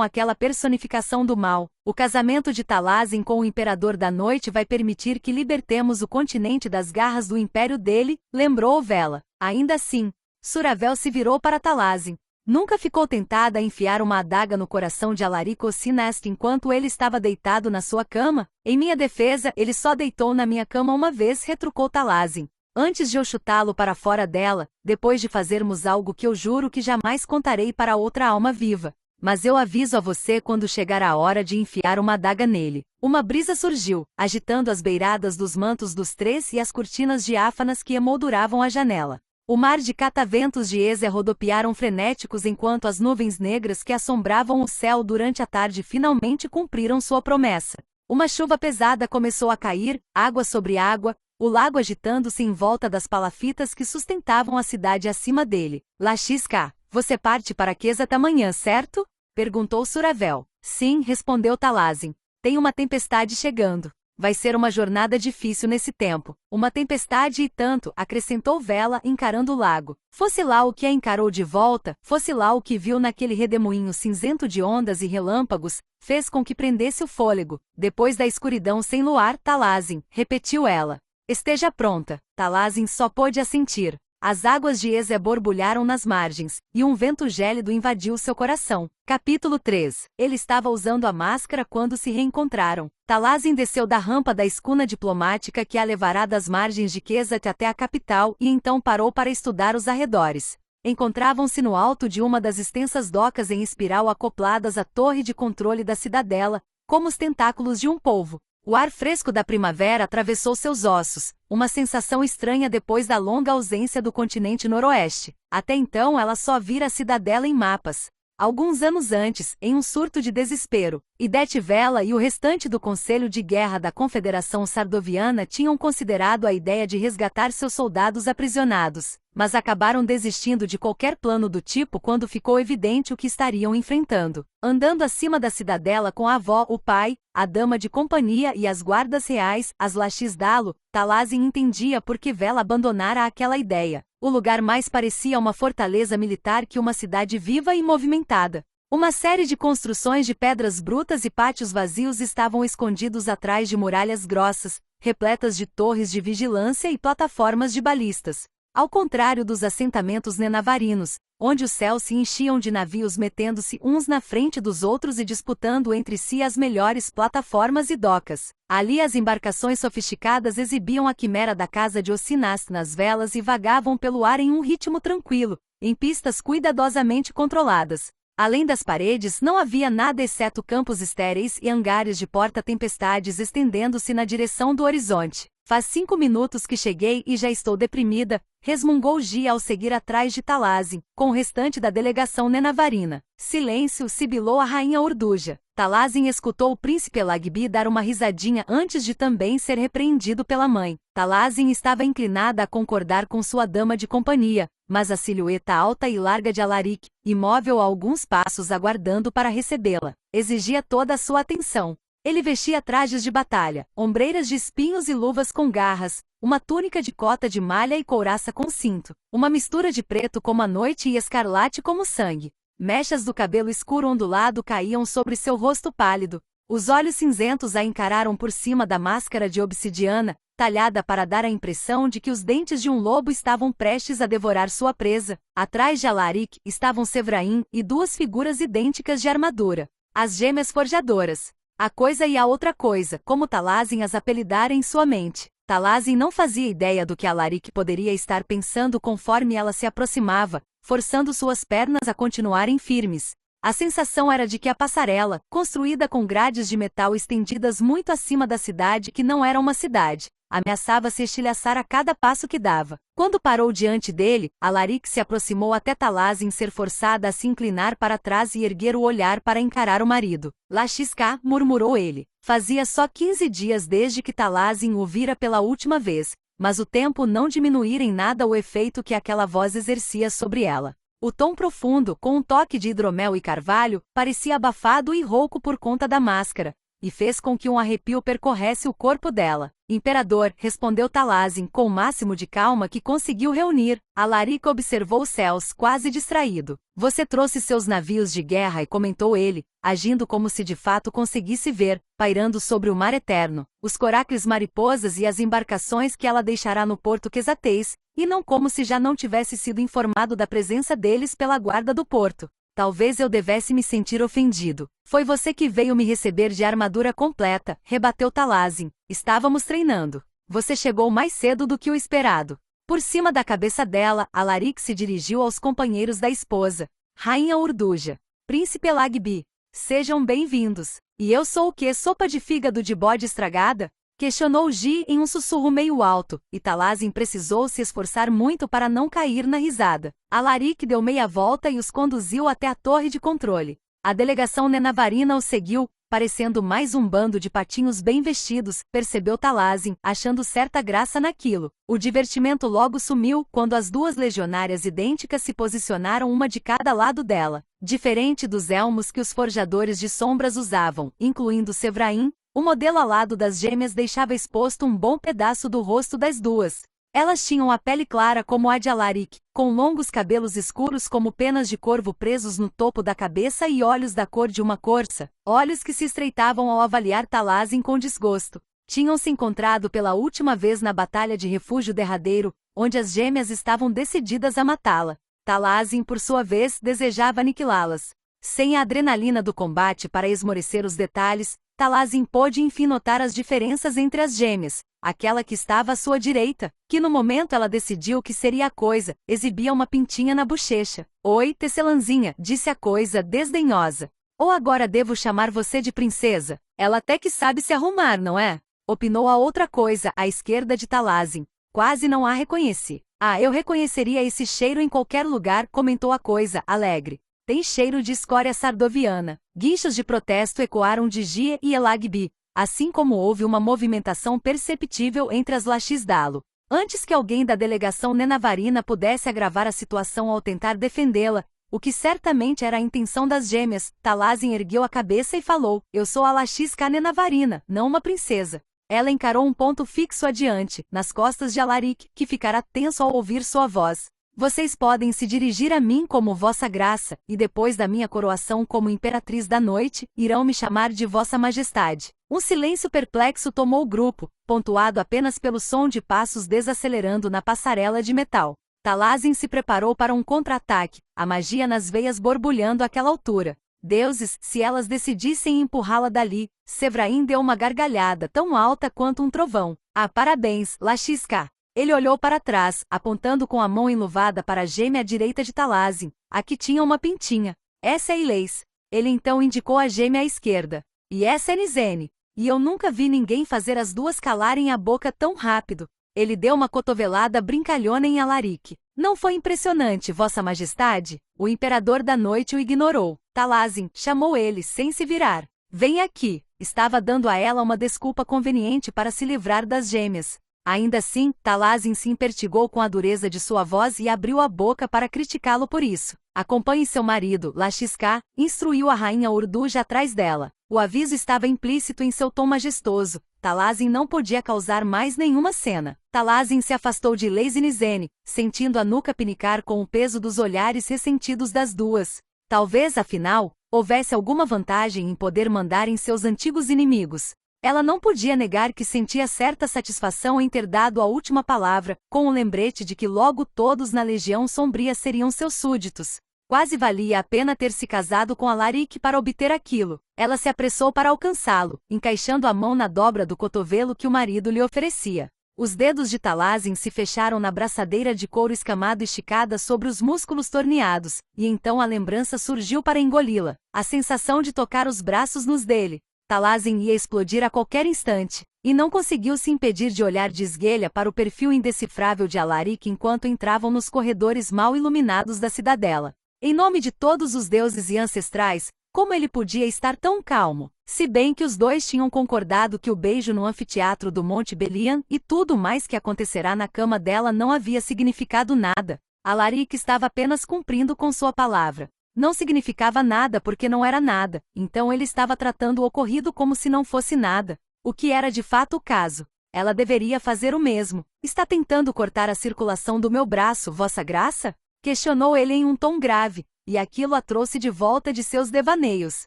aquela personificação do mal. O casamento de Talazin com o Imperador da Noite vai permitir que libertemos o continente das garras do império dele, lembrou Vela. Ainda assim, Suravel se virou para Talazin. Nunca ficou tentada a enfiar uma adaga no coração de Alaric Ocinest enquanto ele estava deitado na sua cama? Em minha defesa, ele só deitou na minha cama uma vez, retrucou Talazin. Antes de eu chutá-lo para fora dela, depois de fazermos algo que eu juro que jamais contarei para outra alma viva. Mas eu aviso a você quando chegar a hora de enfiar uma adaga nele. Uma brisa surgiu, agitando as beiradas dos mantos dos três e as cortinas diáfanas que emolduravam a janela. O mar de cataventos de Ezer rodopiaram frenéticos enquanto as nuvens negras que assombravam o céu durante a tarde finalmente cumpriram sua promessa. Uma chuva pesada começou a cair, água sobre água, o lago agitando-se em volta das palafitas que sustentavam a cidade acima dele. Laxisca, você parte para Quesat amanhã, certo? Perguntou Suravel. Sim, respondeu Talazin. Tem uma tempestade chegando. Vai ser uma jornada difícil nesse tempo. Uma tempestade e tanto, acrescentou Vela, encarando o lago. Fosse lá o que a encarou de volta, fosse lá o que viu naquele redemoinho cinzento de ondas e relâmpagos, fez com que prendesse o fôlego. Depois da escuridão sem luar, Talazin, repetiu ela. Esteja pronta. Talazin só pôde assentir. As águas de Ezer borbulharam nas margens, e um vento gélido invadiu seu coração. Capítulo 3. Ele estava usando a máscara quando se reencontraram. Talazin desceu da rampa da escuna diplomática que a levará das margens de Quesat até a capital e então parou para estudar os arredores. Encontravam-se no alto de uma das extensas docas em espiral acopladas à torre de controle da cidadela, como os tentáculos de um polvo. O ar fresco da primavera atravessou seus ossos, uma sensação estranha depois da longa ausência do continente noroeste. Até então ela só vira a cidadela em mapas. Alguns anos antes, em um surto de desespero, Idete Vela e o restante do Conselho de Guerra da Confederação Sardoviana tinham considerado a ideia de resgatar seus soldados aprisionados, mas acabaram desistindo de qualquer plano do tipo quando ficou evidente o que estariam enfrentando. Andando acima da cidadela com a avó, o pai, a dama de companhia e as guardas reais, as Laxis Dalo, Talazin entendia por que Vela abandonara aquela ideia. O lugar mais parecia uma fortaleza militar que uma cidade viva e movimentada. Uma série de construções de pedras brutas e pátios vazios estavam escondidos atrás de muralhas grossas, repletas de torres de vigilância e plataformas de balistas. Ao contrário dos assentamentos nenavarinos, onde os céus se enchiam de navios metendo-se uns na frente dos outros e disputando entre si as melhores plataformas e docas. Ali as embarcações sofisticadas exibiam a quimera da casa de Ocinast nas velas e vagavam pelo ar em um ritmo tranquilo, em pistas cuidadosamente controladas. Além das paredes não havia nada exceto campos estéreis e hangares de porta-tempestades estendendo-se na direção do horizonte. Faz 5 minutos que cheguei e já estou deprimida, resmungou Gia ao seguir atrás de Talazin, com o restante da delegação nenavarina. Silêncio, sibilou a rainha Urduja. Talazin escutou o príncipe Elagbi dar uma risadinha antes de também ser repreendido pela mãe. Talazin estava inclinada a concordar com sua dama de companhia, mas a silhueta alta e larga de Alaric, imóvel a alguns passos aguardando para recebê-la, exigia toda a sua atenção. Ele vestia trajes de batalha, ombreiras de espinhos e luvas com garras, uma túnica de cota de malha e couraça com cinto, uma mistura de preto como a noite e escarlate como sangue. Mechas do cabelo escuro ondulado caíam sobre seu rosto pálido. Os olhos cinzentos a encararam por cima da máscara de obsidiana, talhada para dar a impressão de que os dentes de um lobo estavam prestes a devorar sua presa. Atrás de Alaric estavam Sevrain e 2 figuras idênticas de armadura. As gêmeas forjadoras. A coisa e a outra coisa, como Talazin as apelidara em sua mente. Talazin não fazia ideia do que Alaric poderia estar pensando conforme ela se aproximava, forçando suas pernas a continuarem firmes. A sensação era de que a passarela, construída com grades de metal estendidas muito acima da cidade que não era uma cidade, ameaçava se estilhaçar a cada passo que dava. Quando parou diante dele, Alaric se aproximou até Talazin ser forçada a se inclinar para trás e erguer o olhar para encarar o marido. Laxisca, murmurou ele. Fazia só 15 dias desde que Talazin o vira pela última vez, mas o tempo não diminuíra em nada o efeito que aquela voz exercia sobre ela. O tom profundo, com um toque de hidromel e carvalho, parecia abafado e rouco por conta da máscara, e fez com que um arrepio percorresse o corpo dela. Imperador, respondeu Talazin com o máximo de calma que conseguiu reunir. Alaric observou os céus, quase distraído. Você trouxe seus navios de guerra, e comentou ele, agindo como se de fato conseguisse ver, pairando sobre o mar eterno, os coracles mariposas e as embarcações que ela deixará no porto Quesateis, e não como se já não tivesse sido informado da presença deles pela guarda do porto. Talvez eu devesse me sentir ofendido. Foi você que veio me receber de armadura completa, rebateu Talazin. Estávamos treinando. Você chegou mais cedo do que o esperado. Por cima da cabeça dela, Alaric se dirigiu aos companheiros da esposa. Rainha Urduja. Príncipe Elagbi. Sejam bem-vindos. E eu sou o quê? Sopa de fígado de bode estragada? Questionou Ji em um sussurro meio alto, e Talazin precisou se esforçar muito para não cair na risada. Alaric deu meia volta e os conduziu até a torre de controle. A delegação nenavarina o seguiu, parecendo mais um bando de patinhos bem vestidos, percebeu Talazin, achando certa graça naquilo. O divertimento logo sumiu quando as duas legionárias idênticas se posicionaram uma de cada lado dela. Diferente dos elmos que os forjadores de sombras usavam, incluindo Sevrain, o modelo alado das gêmeas deixava exposto um bom pedaço do rosto das duas. Elas tinham a pele clara como a de Alaric, com longos cabelos escuros como penas de corvo presos no topo da cabeça e olhos da cor de uma corça, olhos que se estreitavam ao avaliar Talazin com desgosto. Tinham se encontrado pela última vez na Batalha de Refúgio Derradeiro, onde as gêmeas estavam decididas a matá-la. Talazin, por sua vez, desejava aniquilá-las. Sem a adrenalina do combate para esmorecer os detalhes, Talazin pôde enfim notar as diferenças entre as gêmeas. Aquela que estava à sua direita, que no momento ela decidiu que seria a coisa, exibia uma pintinha na bochecha. Oi, tecelãzinha, disse a coisa desdenhosa. Ou agora devo chamar você de princesa? Ela até que sabe se arrumar, não é? Opinou a outra coisa, à esquerda de Talazin. Quase não a reconheci. Ah, eu reconheceria esse cheiro em qualquer lugar, comentou a coisa, alegre. Tem cheiro de escória sardoviana. Guinchos de protesto ecoaram de Ji e Elagbi, assim como houve uma movimentação perceptível entre as Lachis Dalo. Antes que alguém da delegação nenavarina pudesse agravar a situação ao tentar defendê-la, o que certamente era a intenção das gêmeas, Talazin ergueu a cabeça e falou: Eu sou a Lachis K nenavarina, não uma princesa. Ela encarou um ponto fixo adiante, nas costas de Alaric, que ficara tenso ao ouvir sua voz. Vocês podem se dirigir a mim como Vossa Graça, e depois da minha coroação como Imperatriz da Noite, irão me chamar de Vossa Majestade. Um silêncio perplexo tomou o grupo, pontuado apenas pelo som de passos desacelerando na passarela de metal. Talazin se preparou para um contra-ataque, a magia nas veias borbulhando àquela altura. Deuses, se elas decidissem empurrá-la dali. Sevrain deu uma gargalhada tão alta quanto um trovão. Ah, parabéns, Lachis K. Ele olhou para trás, apontando com a mão enluvada para a gêmea à direita de Talazin. Aqui tinha uma pintinha. Essa é Ileis. Ele então indicou a gêmea à esquerda. E essa é Nizene. E eu nunca vi ninguém fazer as duas calarem a boca tão rápido. Ele deu uma cotovelada brincalhona em Alaric. Não foi impressionante, Vossa Majestade? O Imperador da Noite o ignorou. Talazin chamou ele sem se virar. Vem aqui. Estava dando a ela uma desculpa conveniente para se livrar das gêmeas. Ainda assim, Talazin se impertigou com a dureza de sua voz e abriu a boca para criticá-lo por isso. Acompanhe seu marido, Lachis K, instruiu a rainha Urduja atrás dela. O aviso estava implícito em seu tom majestoso. Talazin não podia causar mais nenhuma cena. Talazin se afastou de Ileis e Nizene, sentindo a nuca pinicar com o peso dos olhares ressentidos das duas. Talvez, afinal, houvesse alguma vantagem em poder mandar em seus antigos inimigos. Ela não podia negar que sentia certa satisfação em ter dado a última palavra, com o lembrete de que logo todos na Legião Sombria seriam seus súditos. Quase valia a pena ter se casado com Alaric para obter aquilo. Ela se apressou para alcançá-lo, encaixando a mão na dobra do cotovelo que o marido lhe oferecia. Os dedos de Talazin se fecharam na braçadeira de couro escamado esticada sobre os músculos torneados, e então a lembrança surgiu para engoli-la. A sensação de tocar os braços nos dele. Talazin ia explodir a qualquer instante, e não conseguiu se impedir de olhar de esguelha para o perfil indecifrável de Alaric enquanto entravam nos corredores mal iluminados da cidadela. Em nome de todos os deuses e ancestrais, como ele podia estar tão calmo? Se bem que os dois tinham concordado que o beijo no anfiteatro do Monte Belian e tudo mais que acontecerá na cama dela não havia significado nada. Alaric estava apenas cumprindo com sua palavra. Não significava nada porque não era nada, então ele estava tratando o ocorrido como se não fosse nada, o que era de fato o caso. ela deveria fazer o mesmo. Está tentando cortar a circulação do meu braço, Vossa Graça? Questionou ele em um tom grave, e aquilo a trouxe de volta de seus devaneios.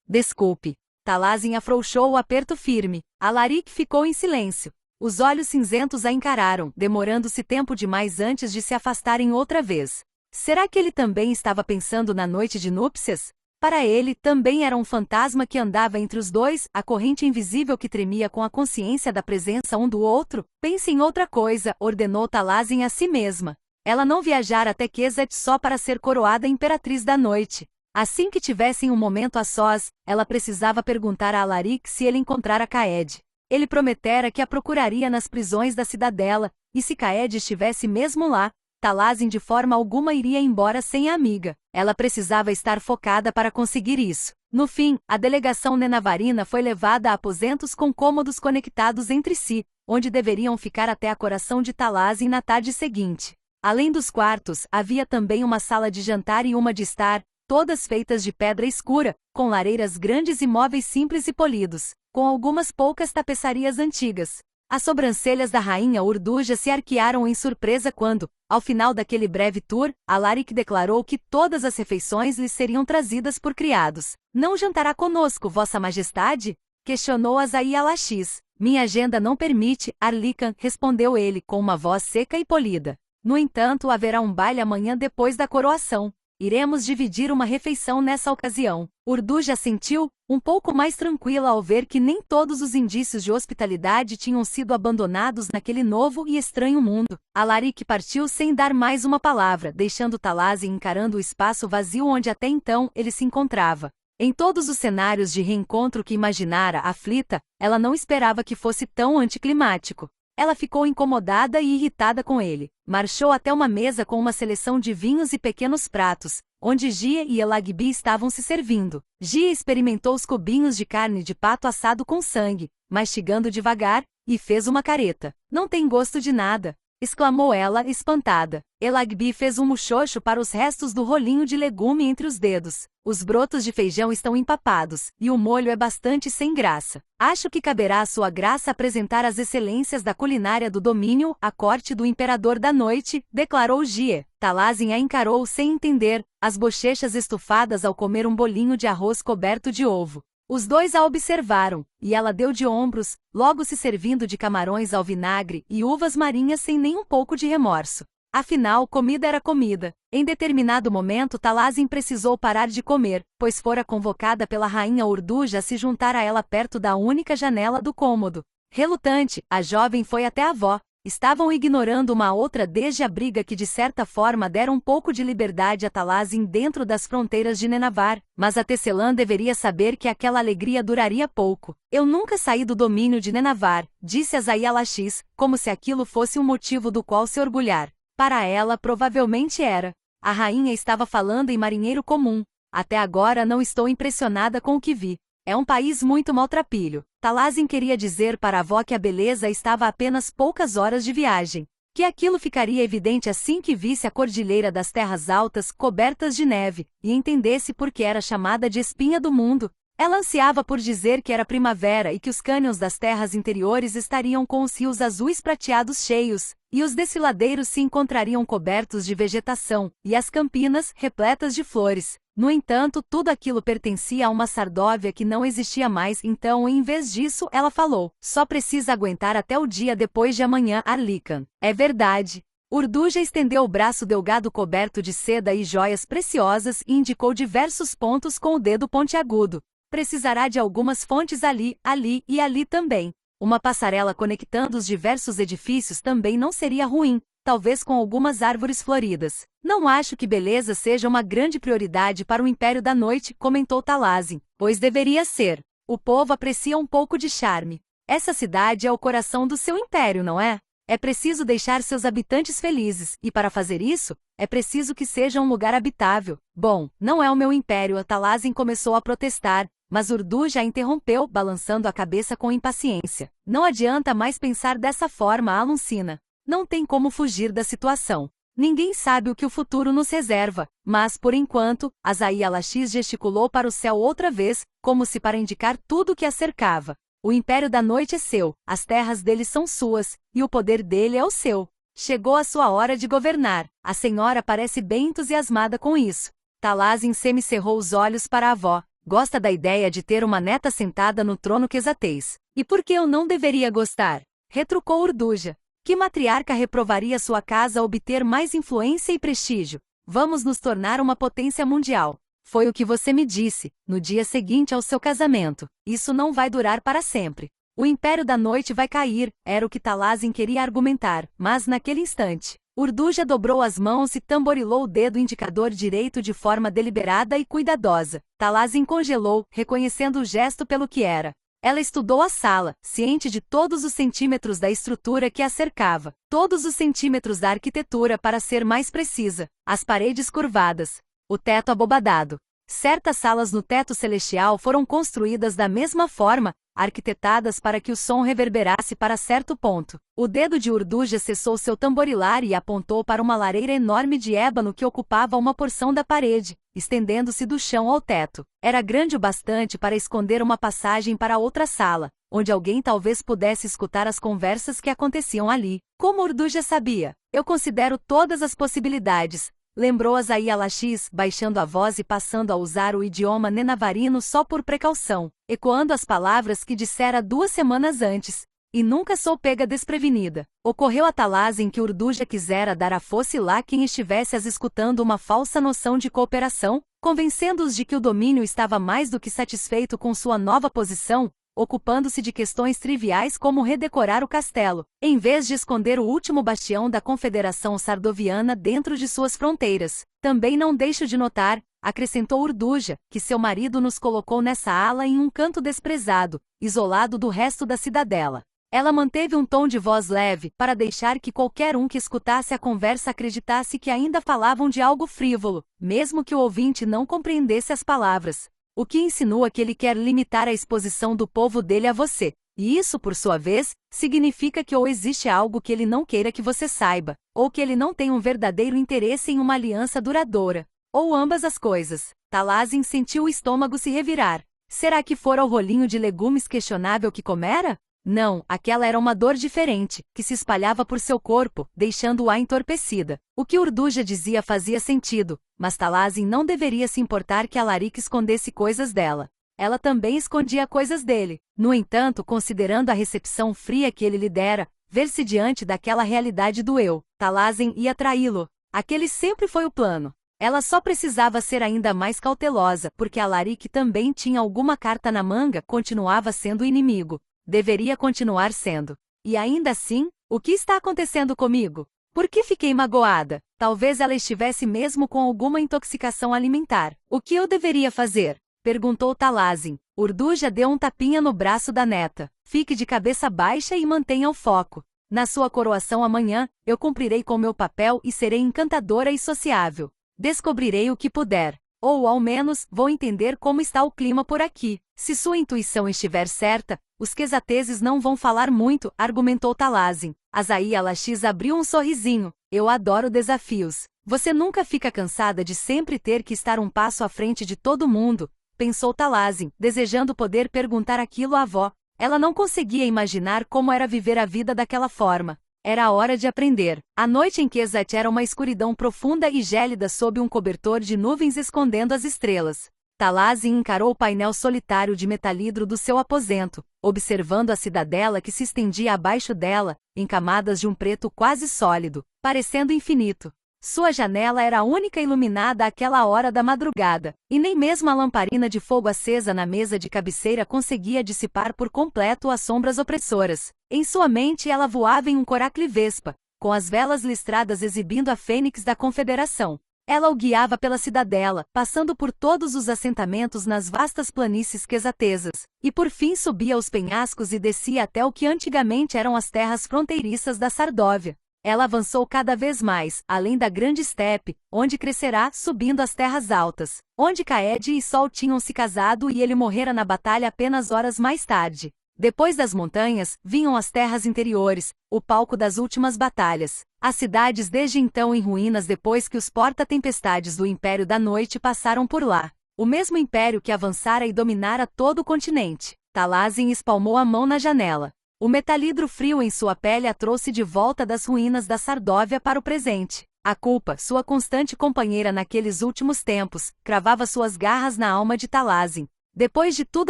Desculpe. Talazin afrouxou o aperto firme. Alaric ficou em silêncio. Os olhos cinzentos a encararam, demorando-se tempo demais antes de se afastarem outra vez. Será que ele também estava pensando na noite de núpcias? Para ele, também era um fantasma que andava entre os dois, a corrente invisível que tremia com a consciência da presença um do outro? Pense em outra coisa, ordenou Talazin a si mesma. Ela não viajara até Quezet só para ser coroada imperatriz da noite. Assim que tivessem um momento a sós, ela precisava perguntar a Alaric se ele encontrara Caed. Ele prometera que a procuraria nas prisões da cidadela, e se Caed estivesse mesmo lá, Talazin de forma alguma iria embora sem a amiga. Ela precisava estar focada para conseguir isso. No fim, a delegação nenavarina foi levada a aposentos com cômodos conectados entre si, onde deveriam ficar até a coração de Talazin na tarde seguinte. Além dos quartos, havia também uma sala de jantar e uma de estar, todas feitas de pedra escura, com lareiras grandes e móveis simples e polidos, com algumas poucas tapeçarias antigas. As sobrancelhas da rainha Urduja se arquearam em surpresa quando, ao final daquele breve tour, Alaric declarou que todas as refeições lhe seriam trazidas por criados. Não jantará conosco, Vossa Majestade? Questionou Azaí Alaxis. Minha agenda não permite, Arlican, respondeu ele com uma voz seca e polida. No entanto, haverá um baile amanhã depois da coroação. Iremos dividir uma refeição nessa ocasião. Urduja sentiu, um pouco mais tranquila ao ver que nem todos os indícios de hospitalidade tinham sido abandonados naquele novo e estranho mundo. Alaric partiu sem dar mais uma palavra, deixando Talazin encarando o espaço vazio onde até então ele se encontrava. Em todos os cenários de reencontro que imaginara, aflita, ela não esperava que fosse tão anticlimático. Ela ficou incomodada e irritada com ele. Marchou até uma mesa com uma seleção de vinhos e pequenos pratos, onde Gia e Elagbi estavam se servindo. Gia experimentou os cubinhos de carne de pato assado com sangue, mastigando devagar, e fez uma careta. Não tem gosto de nada, exclamou ela, espantada. Elagbi fez um muxoxo para os restos do rolinho de legume entre os dedos. Os brotos de feijão estão empapados, e o molho é bastante sem graça. Acho que caberá à sua graça apresentar as excelências da culinária do domínio, a corte do imperador da noite, declarou Gia. Talazin a encarou sem entender, as bochechas estufadas ao comer um bolinho de arroz coberto de ovo. Os dois a observaram, e ela deu de ombros, logo se servindo de camarões ao vinagre e uvas marinhas sem nem um pouco de remorso. Afinal, comida era comida. Em determinado momento Talazin precisou parar de comer, pois fora convocada pela rainha Urduja a se juntar a ela perto da única janela do cômodo. Relutante, a jovem foi até a avó. Estavam ignorando uma outra desde a briga que de certa forma dera um pouco de liberdade a Talazin dentro das fronteiras de Nenavar, mas a tecelã deveria saber que aquela alegria duraria pouco. Eu nunca saí do domínio de Nenavar, disse Azaí Alaxis, como se aquilo fosse um motivo do qual se orgulhar. Para ela, provavelmente era. A rainha estava falando em marinheiro comum. Até agora não estou impressionada com o que vi. É um país muito maltrapilho. Talazin queria dizer para a avó que a beleza estava a apenas poucas horas de viagem. Que aquilo ficaria evidente assim que visse a cordilheira das terras altas cobertas de neve, e entendesse por que era chamada de espinha do mundo. Ela ansiava por dizer que era primavera e que os cânions das terras interiores estariam com os rios azuis prateados cheios, e os desfiladeiros se encontrariam cobertos de vegetação, e as campinas repletas de flores. No entanto, tudo aquilo pertencia a uma Sardóvia que não existia mais, então em vez disso ela falou: só precisa aguentar até o dia depois de amanhã, Arlican. É verdade. Urduja estendeu o braço delgado coberto de seda e joias preciosas e indicou diversos pontos com o dedo pontiagudo. Precisará de algumas fontes ali, ali e ali também. Uma passarela conectando os diversos edifícios também não seria ruim, talvez com algumas árvores floridas. Não acho que beleza seja uma grande prioridade para o Império da Noite, comentou Talazin, pois deveria ser. O povo aprecia um pouco de charme. Essa cidade é o coração do seu império, não é? É preciso deixar seus habitantes felizes, e para fazer isso, é preciso que seja um lugar habitável. Bom, não é o meu império, Talazin começou a protestar, mas Urduja a interrompeu, balançando a cabeça com impaciência. Não adianta mais pensar dessa forma, Aluncina. Não tem como fugir da situação. Ninguém sabe o que o futuro nos reserva, mas, por enquanto, Azaí Alaxis gesticulou para o céu outra vez, como se para indicar tudo o que a cercava. O Império da Noite é seu, as terras dele são suas, e o poder dele é o seu. Chegou a sua hora de governar. A senhora parece bem entusiasmada com isso. Talazin semicerrou os olhos para a avó. Gosta da ideia de ter uma neta sentada no trono Quesateis. E por que eu não deveria gostar? Retrucou Urduja. Que matriarca reprovaria sua casa a obter mais influência e prestígio? Vamos nos tornar uma potência mundial. Foi o que você me disse, no dia seguinte ao seu casamento. Isso não vai durar para sempre. O Império da Noite vai cair, era o que Talazin queria argumentar, mas naquele instante, Urduja dobrou as mãos e tamborilou o dedo indicador direito de forma deliberada e cuidadosa. Talazin congelou, reconhecendo o gesto pelo que era. Ela estudou a sala, ciente de todos os centímetros da estrutura que a cercava, todos os centímetros da arquitetura para ser mais precisa, as paredes curvadas, o teto abobadado. Certas salas no teto celestial foram construídas da mesma forma, arquitetadas para que o som reverberasse para certo ponto. O dedo de Urduja cessou seu tamborilar e apontou para uma lareira enorme de ébano que ocupava uma porção da parede, estendendo-se do chão ao teto. Era grande o bastante para esconder uma passagem para outra sala, onde alguém talvez pudesse escutar as conversas que aconteciam ali. Como Urduja sabia? Eu considero todas as possibilidades. Lembrou Azaí Alaxis, baixando a voz e passando a usar o idioma nenavarino só por precaução, ecoando as palavras que dissera 2 semanas antes. E nunca sou pega desprevenida. Ocorreu a Talazin que Urduja quisera dar a fosse lá quem estivesse as escutando uma falsa noção de cooperação, convencendo-os de que o domínio estava mais do que satisfeito com sua nova posição, ocupando-se de questões triviais como redecorar o castelo, em vez de esconder o último bastião da Confederação Sardoviana dentro de suas fronteiras. Também não deixo de notar, acrescentou Urduja, que seu marido nos colocou nessa ala em um canto desprezado, isolado do resto da cidadela. Ela manteve um tom de voz leve, para deixar que qualquer um que escutasse a conversa acreditasse que ainda falavam de algo frívolo, mesmo que o ouvinte não compreendesse as palavras. O que insinua que ele quer limitar a exposição do povo dele a você. E isso, por sua vez, significa que ou existe algo que ele não queira que você saiba, ou que ele não tem um verdadeiro interesse em uma aliança duradoura. Ou ambas as coisas. Talazin sentiu o estômago se revirar. Será que fora o rolinho de legumes questionável que comera? Não, aquela era uma dor diferente, que se espalhava por seu corpo, deixando-a entorpecida. O que Urduja dizia fazia sentido, mas Talazin não deveria se importar que Alaric escondesse coisas dela. Ela também escondia coisas dele. No entanto, considerando a recepção fria que ele lhe dera, ver-se diante daquela realidade doeu. Talazin ia traí-lo. Aquele sempre foi o plano. Ela só precisava ser ainda mais cautelosa, porque Alaric também tinha alguma carta na manga, continuava sendo inimigo. Deveria continuar sendo. E ainda assim, o que está acontecendo comigo? Por que fiquei magoada? Talvez ela estivesse mesmo com alguma intoxicação alimentar. O que eu deveria fazer? Perguntou Talazin. Urduja deu um tapinha no braço da neta. Fique de cabeça baixa e mantenha o foco. Na sua coroação amanhã, eu cumprirei com meu papel e serei encantadora e sociável. Descobrirei o que puder. Ou, ao menos, vou entender como está o clima por aqui. Se sua intuição estiver certa, os quesateses não vão falar muito, argumentou Talazin. Azaí Alaxis abriu um sorrisinho. Eu adoro desafios. Você nunca fica cansada de sempre ter que estar um passo à frente de todo mundo, pensou Talazin, desejando poder perguntar aquilo à avó. Ela não conseguia imaginar como era viver a vida daquela forma. Era a hora de aprender. A noite em Quesat era uma escuridão profunda e gélida sob um cobertor de nuvens escondendo as estrelas. Talazin encarou o painel solitário de metalhidro do seu aposento, observando a cidadela que se estendia abaixo dela, em camadas de um preto quase sólido, parecendo infinito. Sua janela era a única iluminada àquela hora da madrugada, e nem mesmo a lamparina de fogo acesa na mesa de cabeceira conseguia dissipar por completo as sombras opressoras. Em sua mente ela voava em um coracle vespa, com as velas listradas exibindo a fênix da Confederação. Ela o guiava pela cidadela, passando por todos os assentamentos nas vastas planícies quesatesas, e por fim subia os penhascos e descia até o que antigamente eram as terras fronteiriças da Sardóvia. Ela avançou cada vez mais, além da grande estepe, onde crescerá, subindo as terras altas, onde Caed e Sol tinham se casado e ele morrera na batalha apenas horas mais tarde. Depois das montanhas, vinham as terras interiores, o palco das últimas batalhas. As cidades desde então em ruínas depois que os porta-tempestades do Império da Noite passaram por lá. O mesmo império que avançara e dominara todo o continente. Talazin espalmou a mão na janela. O metalhidro frio em sua pele a trouxe de volta das ruínas da Sardóvia para o presente. A culpa, sua constante companheira naqueles últimos tempos, cravava suas garras na alma de Talazin. Depois de tudo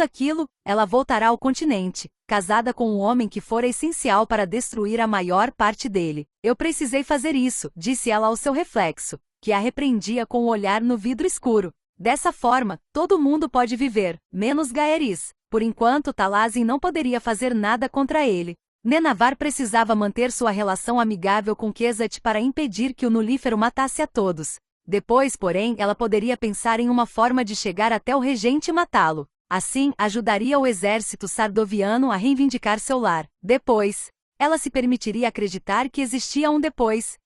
aquilo, ela voltará ao continente, casada com um homem que fora essencial para destruir a maior parte dele. Eu precisei fazer isso, disse ela ao seu reflexo, que a repreendia com o olhar no vidro escuro. Dessa forma, todo mundo pode viver, menos Gaeris. Por enquanto, Talazin não poderia fazer nada contra ele. Nenavar precisava manter sua relação amigável com Keshut para impedir que o Nulífero matasse a todos. Depois, porém, ela poderia pensar em uma forma de chegar até o regente e matá-lo. Assim, ajudaria o exército sardoviano a reivindicar seu lar. Depois, ela se permitiria acreditar que existia um depois.